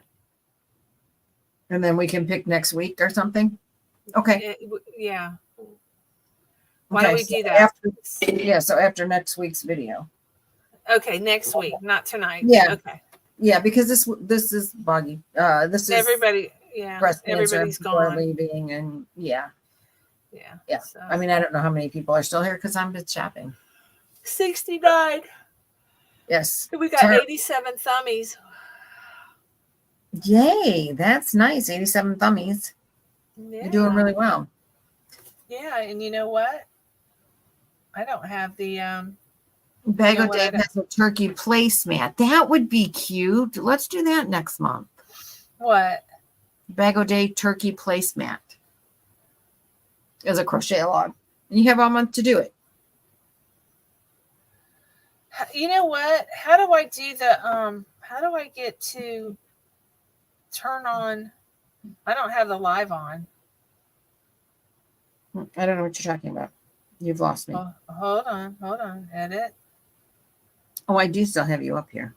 And then we can pick next week or something. Okay. Yeah. Why don't we do that? So after next week's video. Okay, next week, not tonight. Yeah. Okay. Yeah, because this is buggy. This is everybody. Yeah. Breast Everybody's cancer, people are gone. leaving, and yeah. So. I mean, I don't know how many people are still here because I'm just shopping. 69. Yes. We got 87 thummies. Yay, that's nice. 87 thummies. Yeah. You're doing really well. Yeah, and you know what? I don't have the Bago Dave has a turkey placemat. That would be cute. Let's do that next month. What? Bago Day turkey placemat as a crochet log. And you have all month to do it. You know what? How do I do the how do I get to turn on? I don't have the live on. I don't know what you're talking about. You've lost me. Oh, hold on. Edit. Oh, I do still have you up here.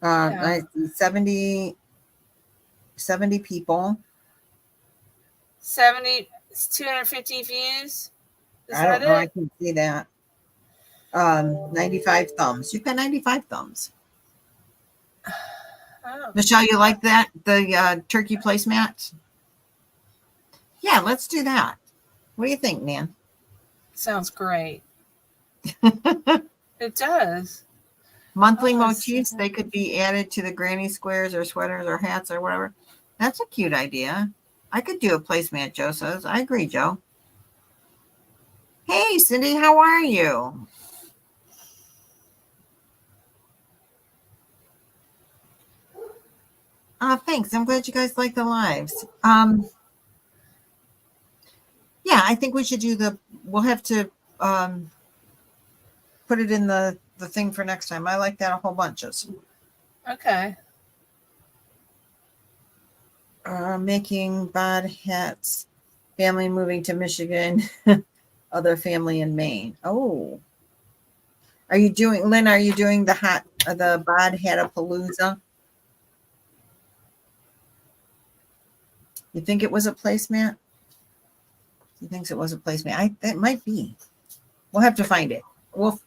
I see 70 people. 250 views. I don't know. I can see that. 95 thumbs. You've got 95 thumbs. Oh. Michelle, you like that? The turkey placemat? Yeah, let's do that. What do you think, Nan? Sounds great. It does. Monthly motifs, they could be added to the granny squares or sweaters or hats or whatever. That's a cute idea. I could do a placemat, Joe says. I agree, Joe. Hey, Cindy, how are you? Thanks. I'm glad you guys like the lives. Yeah, I think we should we'll have to put it in the thing for next time. I like that a whole bunch. Okay. Making bod hats, family moving to Michigan, other family in Maine. Oh, are you doing, Lynn? Are you doing the bod hat-a-palooza? You think it was a placemat? He thinks it was a placemat. That might be. We'll have to find it.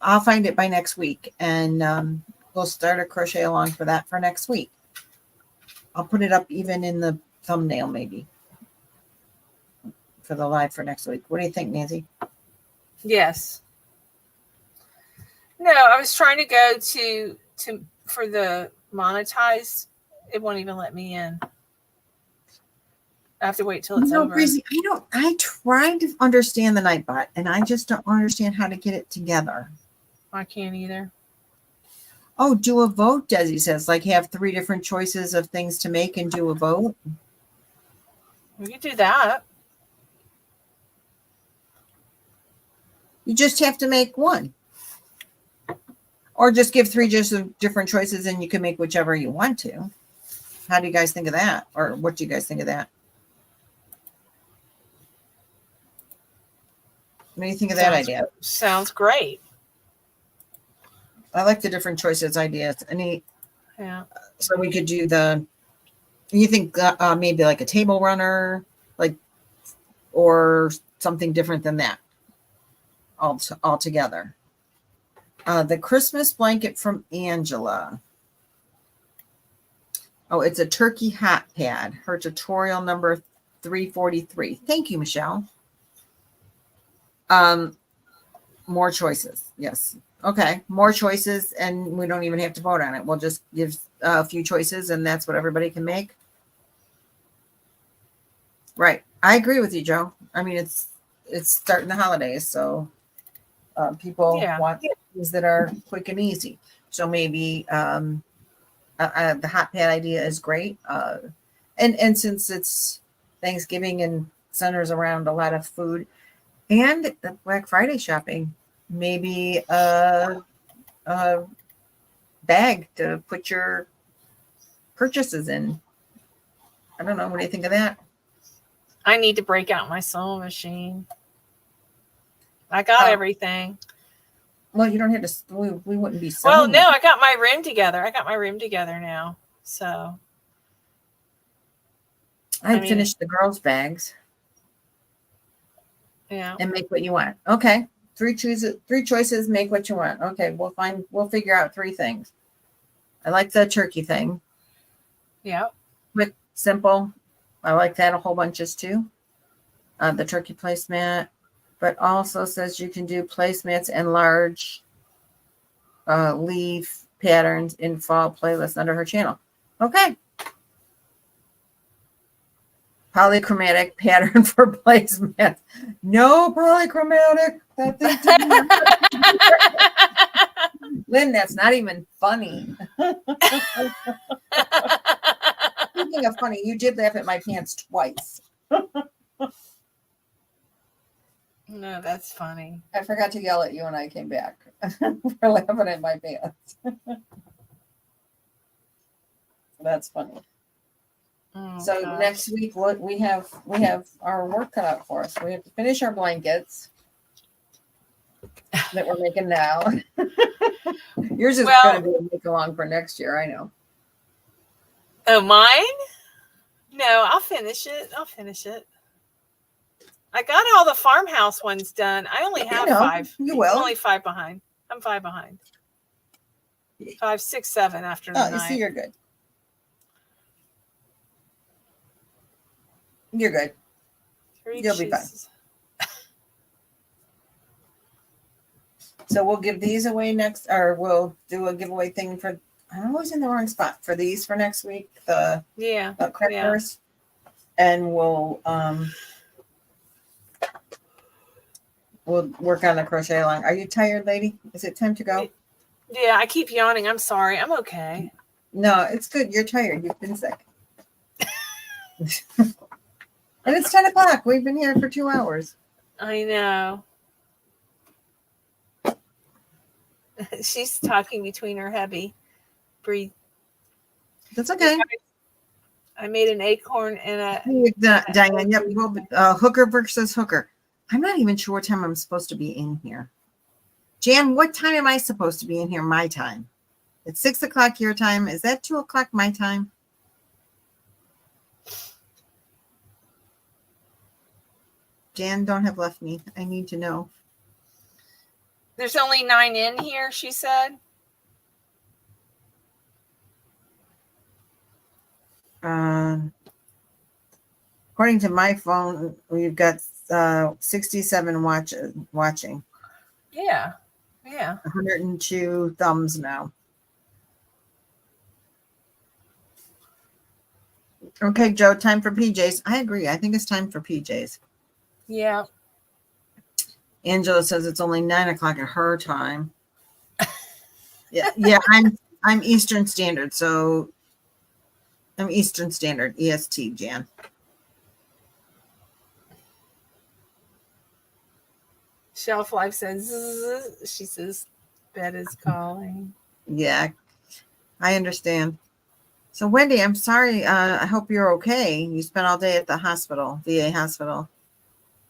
I'll find it by next week, and we'll start a crochet along for that for next week. I'll put it up even in the thumbnail maybe for the live for next week. What do you think, Nancy? Yes. No, I was trying to go to for the monetized. It won't even let me in. I have to wait till it's over. Breezy, I tried to understand the Nightbot, and I just don't understand how to get it together. I can't either. Oh, do a vote, Desi says. Like have 3 different choices of things to make and do a vote. We could do that. You just have to make one. Or just give 3 just different choices and you can make whichever you want to. How do you guys think of that? Or what do you guys think of that? What do you think of that idea? Sounds great. I like the different choices ideas. Yeah. So we could do you think maybe like a table runner, like, or something different than that altogether. The Christmas blanket from Angela. Oh, it's a turkey hot pad. Her tutorial number 343. Thank you, Michelle. More choices. Yes. Okay. More choices, and we don't even have to vote on it. We'll just give a few choices, and that's what everybody can make. Right. I agree with you, Joe. I mean, it's starting the holidays, so people want things that are quick and easy. So maybe the hot pad idea is great. And since it's Thanksgiving and centers around a lot of food and the Black Friday shopping, maybe a bag to put your purchases in. I don't know. What do you think of that? I need to break out my sewing machine. I got everything. Well, you don't have to. We wouldn't be sewing. Well, no, I got my room together. I got my room together now. So I finished the girls' bags. Yeah. And make what you want. Okay. 3 choices, make what you want. Okay, we'll figure out 3 things. I like the turkey thing. Yeah. Quick, simple. I like that a whole bunches too. The turkey placemat, but also says you can do placemats and large leaf patterns in fall playlist under her channel. Okay. Polychromatic pattern for placemats. No polychromatic. That thing Lynn, that's not even funny. Speaking of funny, you did laugh at my pants twice. No, that's funny. I forgot to yell at you when I came back for laughing at my pants. That's funny. Oh, so gosh. Next week, what we have our work cut out for us. We have to finish our blankets that we're making now. Yours is going to be a make along for next year. I know. Oh, mine? No, I'll finish it. I got all the farmhouse ones done. I only have 5. You will. I'm only 5 behind. I'm 5 behind. 5, 6, 7 after the night. You see, you're good. You're good. You'll be fine. So we'll give these away next, or we'll do a giveaway thing for. I'm always in the wrong spot for these for next week. The crackers, and we'll work on the crochet along. Are you tired, lady? Is it time to go? Yeah, I keep yawning. I'm sorry. I'm okay. No, it's good. You're tired. You've been sick. And it's 10 o'clock. We've been here for 2 hours. I know. She's talking between her hubby. Breathe. That's okay. I made an acorn and Diane, yep. Hooker versus Hooker. I'm not even sure what time I'm supposed to be in here. Jan, what time am I supposed to be in here? My time. It's 6 o'clock your time. Is that 2 o'clock my time? Jan, don't have left me. I need to know. There's only 9 in here, she said. According to my phone, we've got 67 watching. Yeah. 102 thumbs now. Okay, Joe, time for PJs. I agree. I think it's time for PJs. Yeah. Angela says it's only 9 o'clock at her time. Yeah, I'm Eastern Standard, so I'm Eastern Standard, EST, Jan. Shelf Life says, zzz. She says, bed is calling. Yeah, I understand. So, Wendy, I'm sorry. I hope you're okay. You spent all day at the hospital, VA hospital,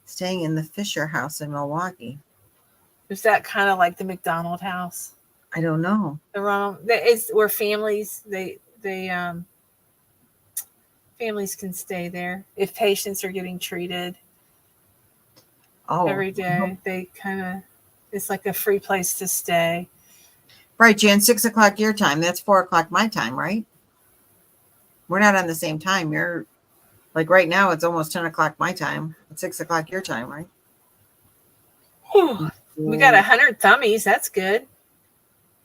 staying in the Fisher House in Milwaukee. Is that kind of like the McDonald house? I don't know. It's where families families can stay there if patients are getting treated every day. They it's like a free place to stay. Right, Jan, 6 o'clock your time. That's 4 o'clock my time, right? We're not on the same time. You're like right now, it's almost 10 o'clock my time. It's 6 o'clock your time, right? Whew. We got 100 thummies. That's good.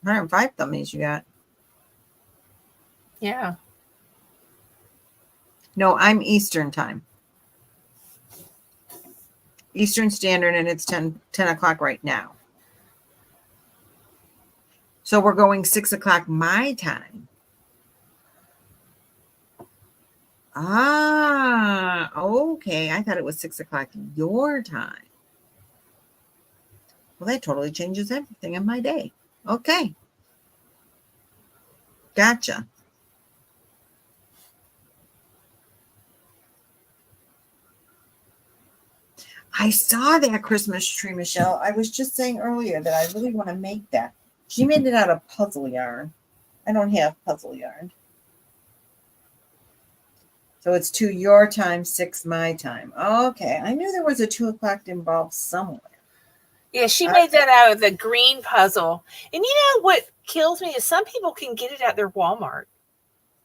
105 thummies you got. Yeah. No, I'm Eastern time. Eastern Standard, and it's 10 o'clock right now. So we're going 6 o'clock my time. Ah, okay. I thought it was 6 o'clock your time. Well, that totally changes everything in my day. Okay. Gotcha. I saw that Christmas tree, Michelle. I was just saying earlier that I really want to make that. She made it out of puzzle yarn. I don't have puzzle yarn. So it's 2 your time, 6 my time. Okay. I knew there was a 2 o'clock involved somewhere. Yeah, she made that out of the green puzzle. And you know what kills me is some people can get it at their Walmart.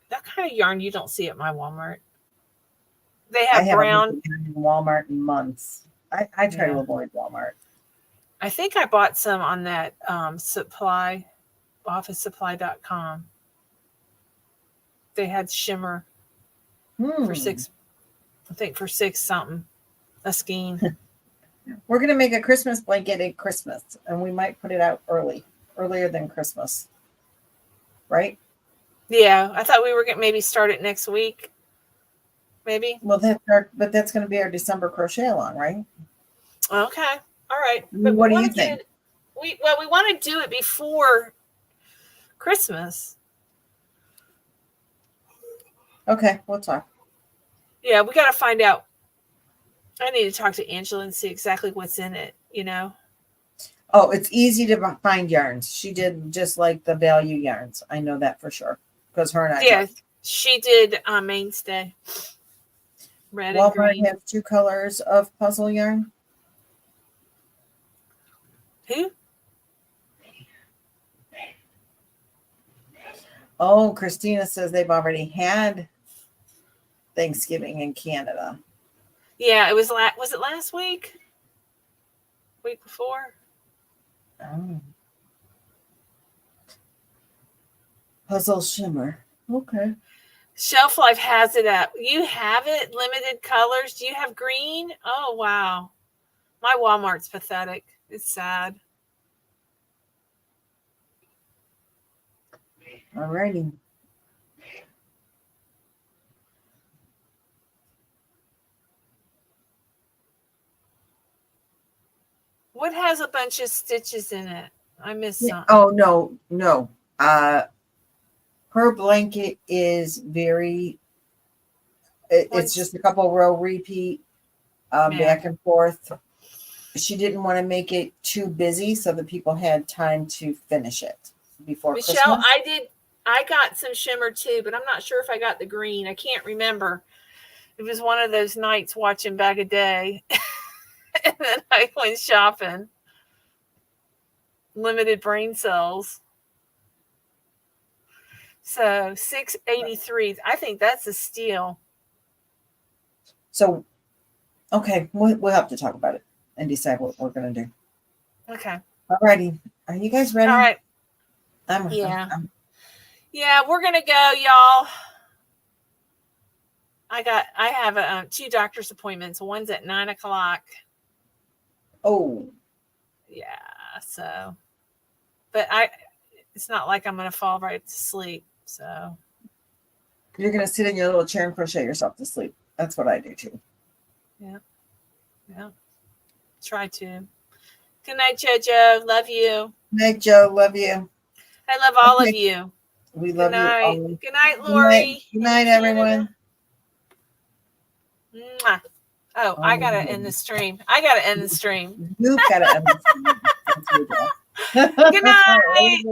That kind of yarn you don't see at my Walmart. They have brown. I haven't been in Walmart in months. I try to avoid Walmart. I think I bought some on that officesupply.com. They had shimmer for $6, I think for $6 something, a skein. We're going to make a Christmas blanket at Christmas, and we might put it out earlier than Christmas. Right? Yeah, I thought we were going to maybe start it next week. Maybe. Well, that's going to be our December crochet along, right? Okay. All right. But what do you think? We want to do it before Christmas. Okay, we'll talk. Yeah, we got to find out. I need to talk to Angela and see exactly what's in it, you know? Oh, it's easy to find yarns. She did just like the value yarns. I know that for sure. Because her and I. Yeah, she did Mainstay. Red and green. Walmart has 2 colors of puzzle yarn. Who? Oh, Christina says they've already had Thanksgiving in Canada. Yeah, it was it last week? Week before? Oh. Puzzle shimmer. Okay. Shelf Life has it up. You have it? Limited colors. Do you have green? Oh, wow. My Walmart's pathetic. It's sad. Alrighty. What has a bunch of stitches in it? I missed something. Oh, no. Her blanket is very, it's just a couple row repeat, back and forth. She didn't want to make it too busy so that people had time to finish it before Michelle, Christmas. I got some shimmer too, but I'm not sure if I got the green. I can't remember. It was one of those nights watching Bag a Day. And then I went shopping. Limited brain cells. So 683. I think that's a steal. So, okay, we'll have to talk about it and decide what we're going to do. Okay. Alrighty. Are you guys ready? All right. Yeah. Yeah, we're going to go, y'all. I have 2 doctor's appointments. One's at 9:00. Oh. Yeah. So, but it's not like I'm going to fall right to sleep. So You're going to sit in your little chair and crochet yourself to sleep. That's what I do too. Yeah. Try to. Good night, JoJo. Love you. Night, Joe. Love you. I love all of you. We love you all. Good night, Lori. Good night, everyone. Mwah. Oh, I got to end the stream. You've got to end the stream. Good night.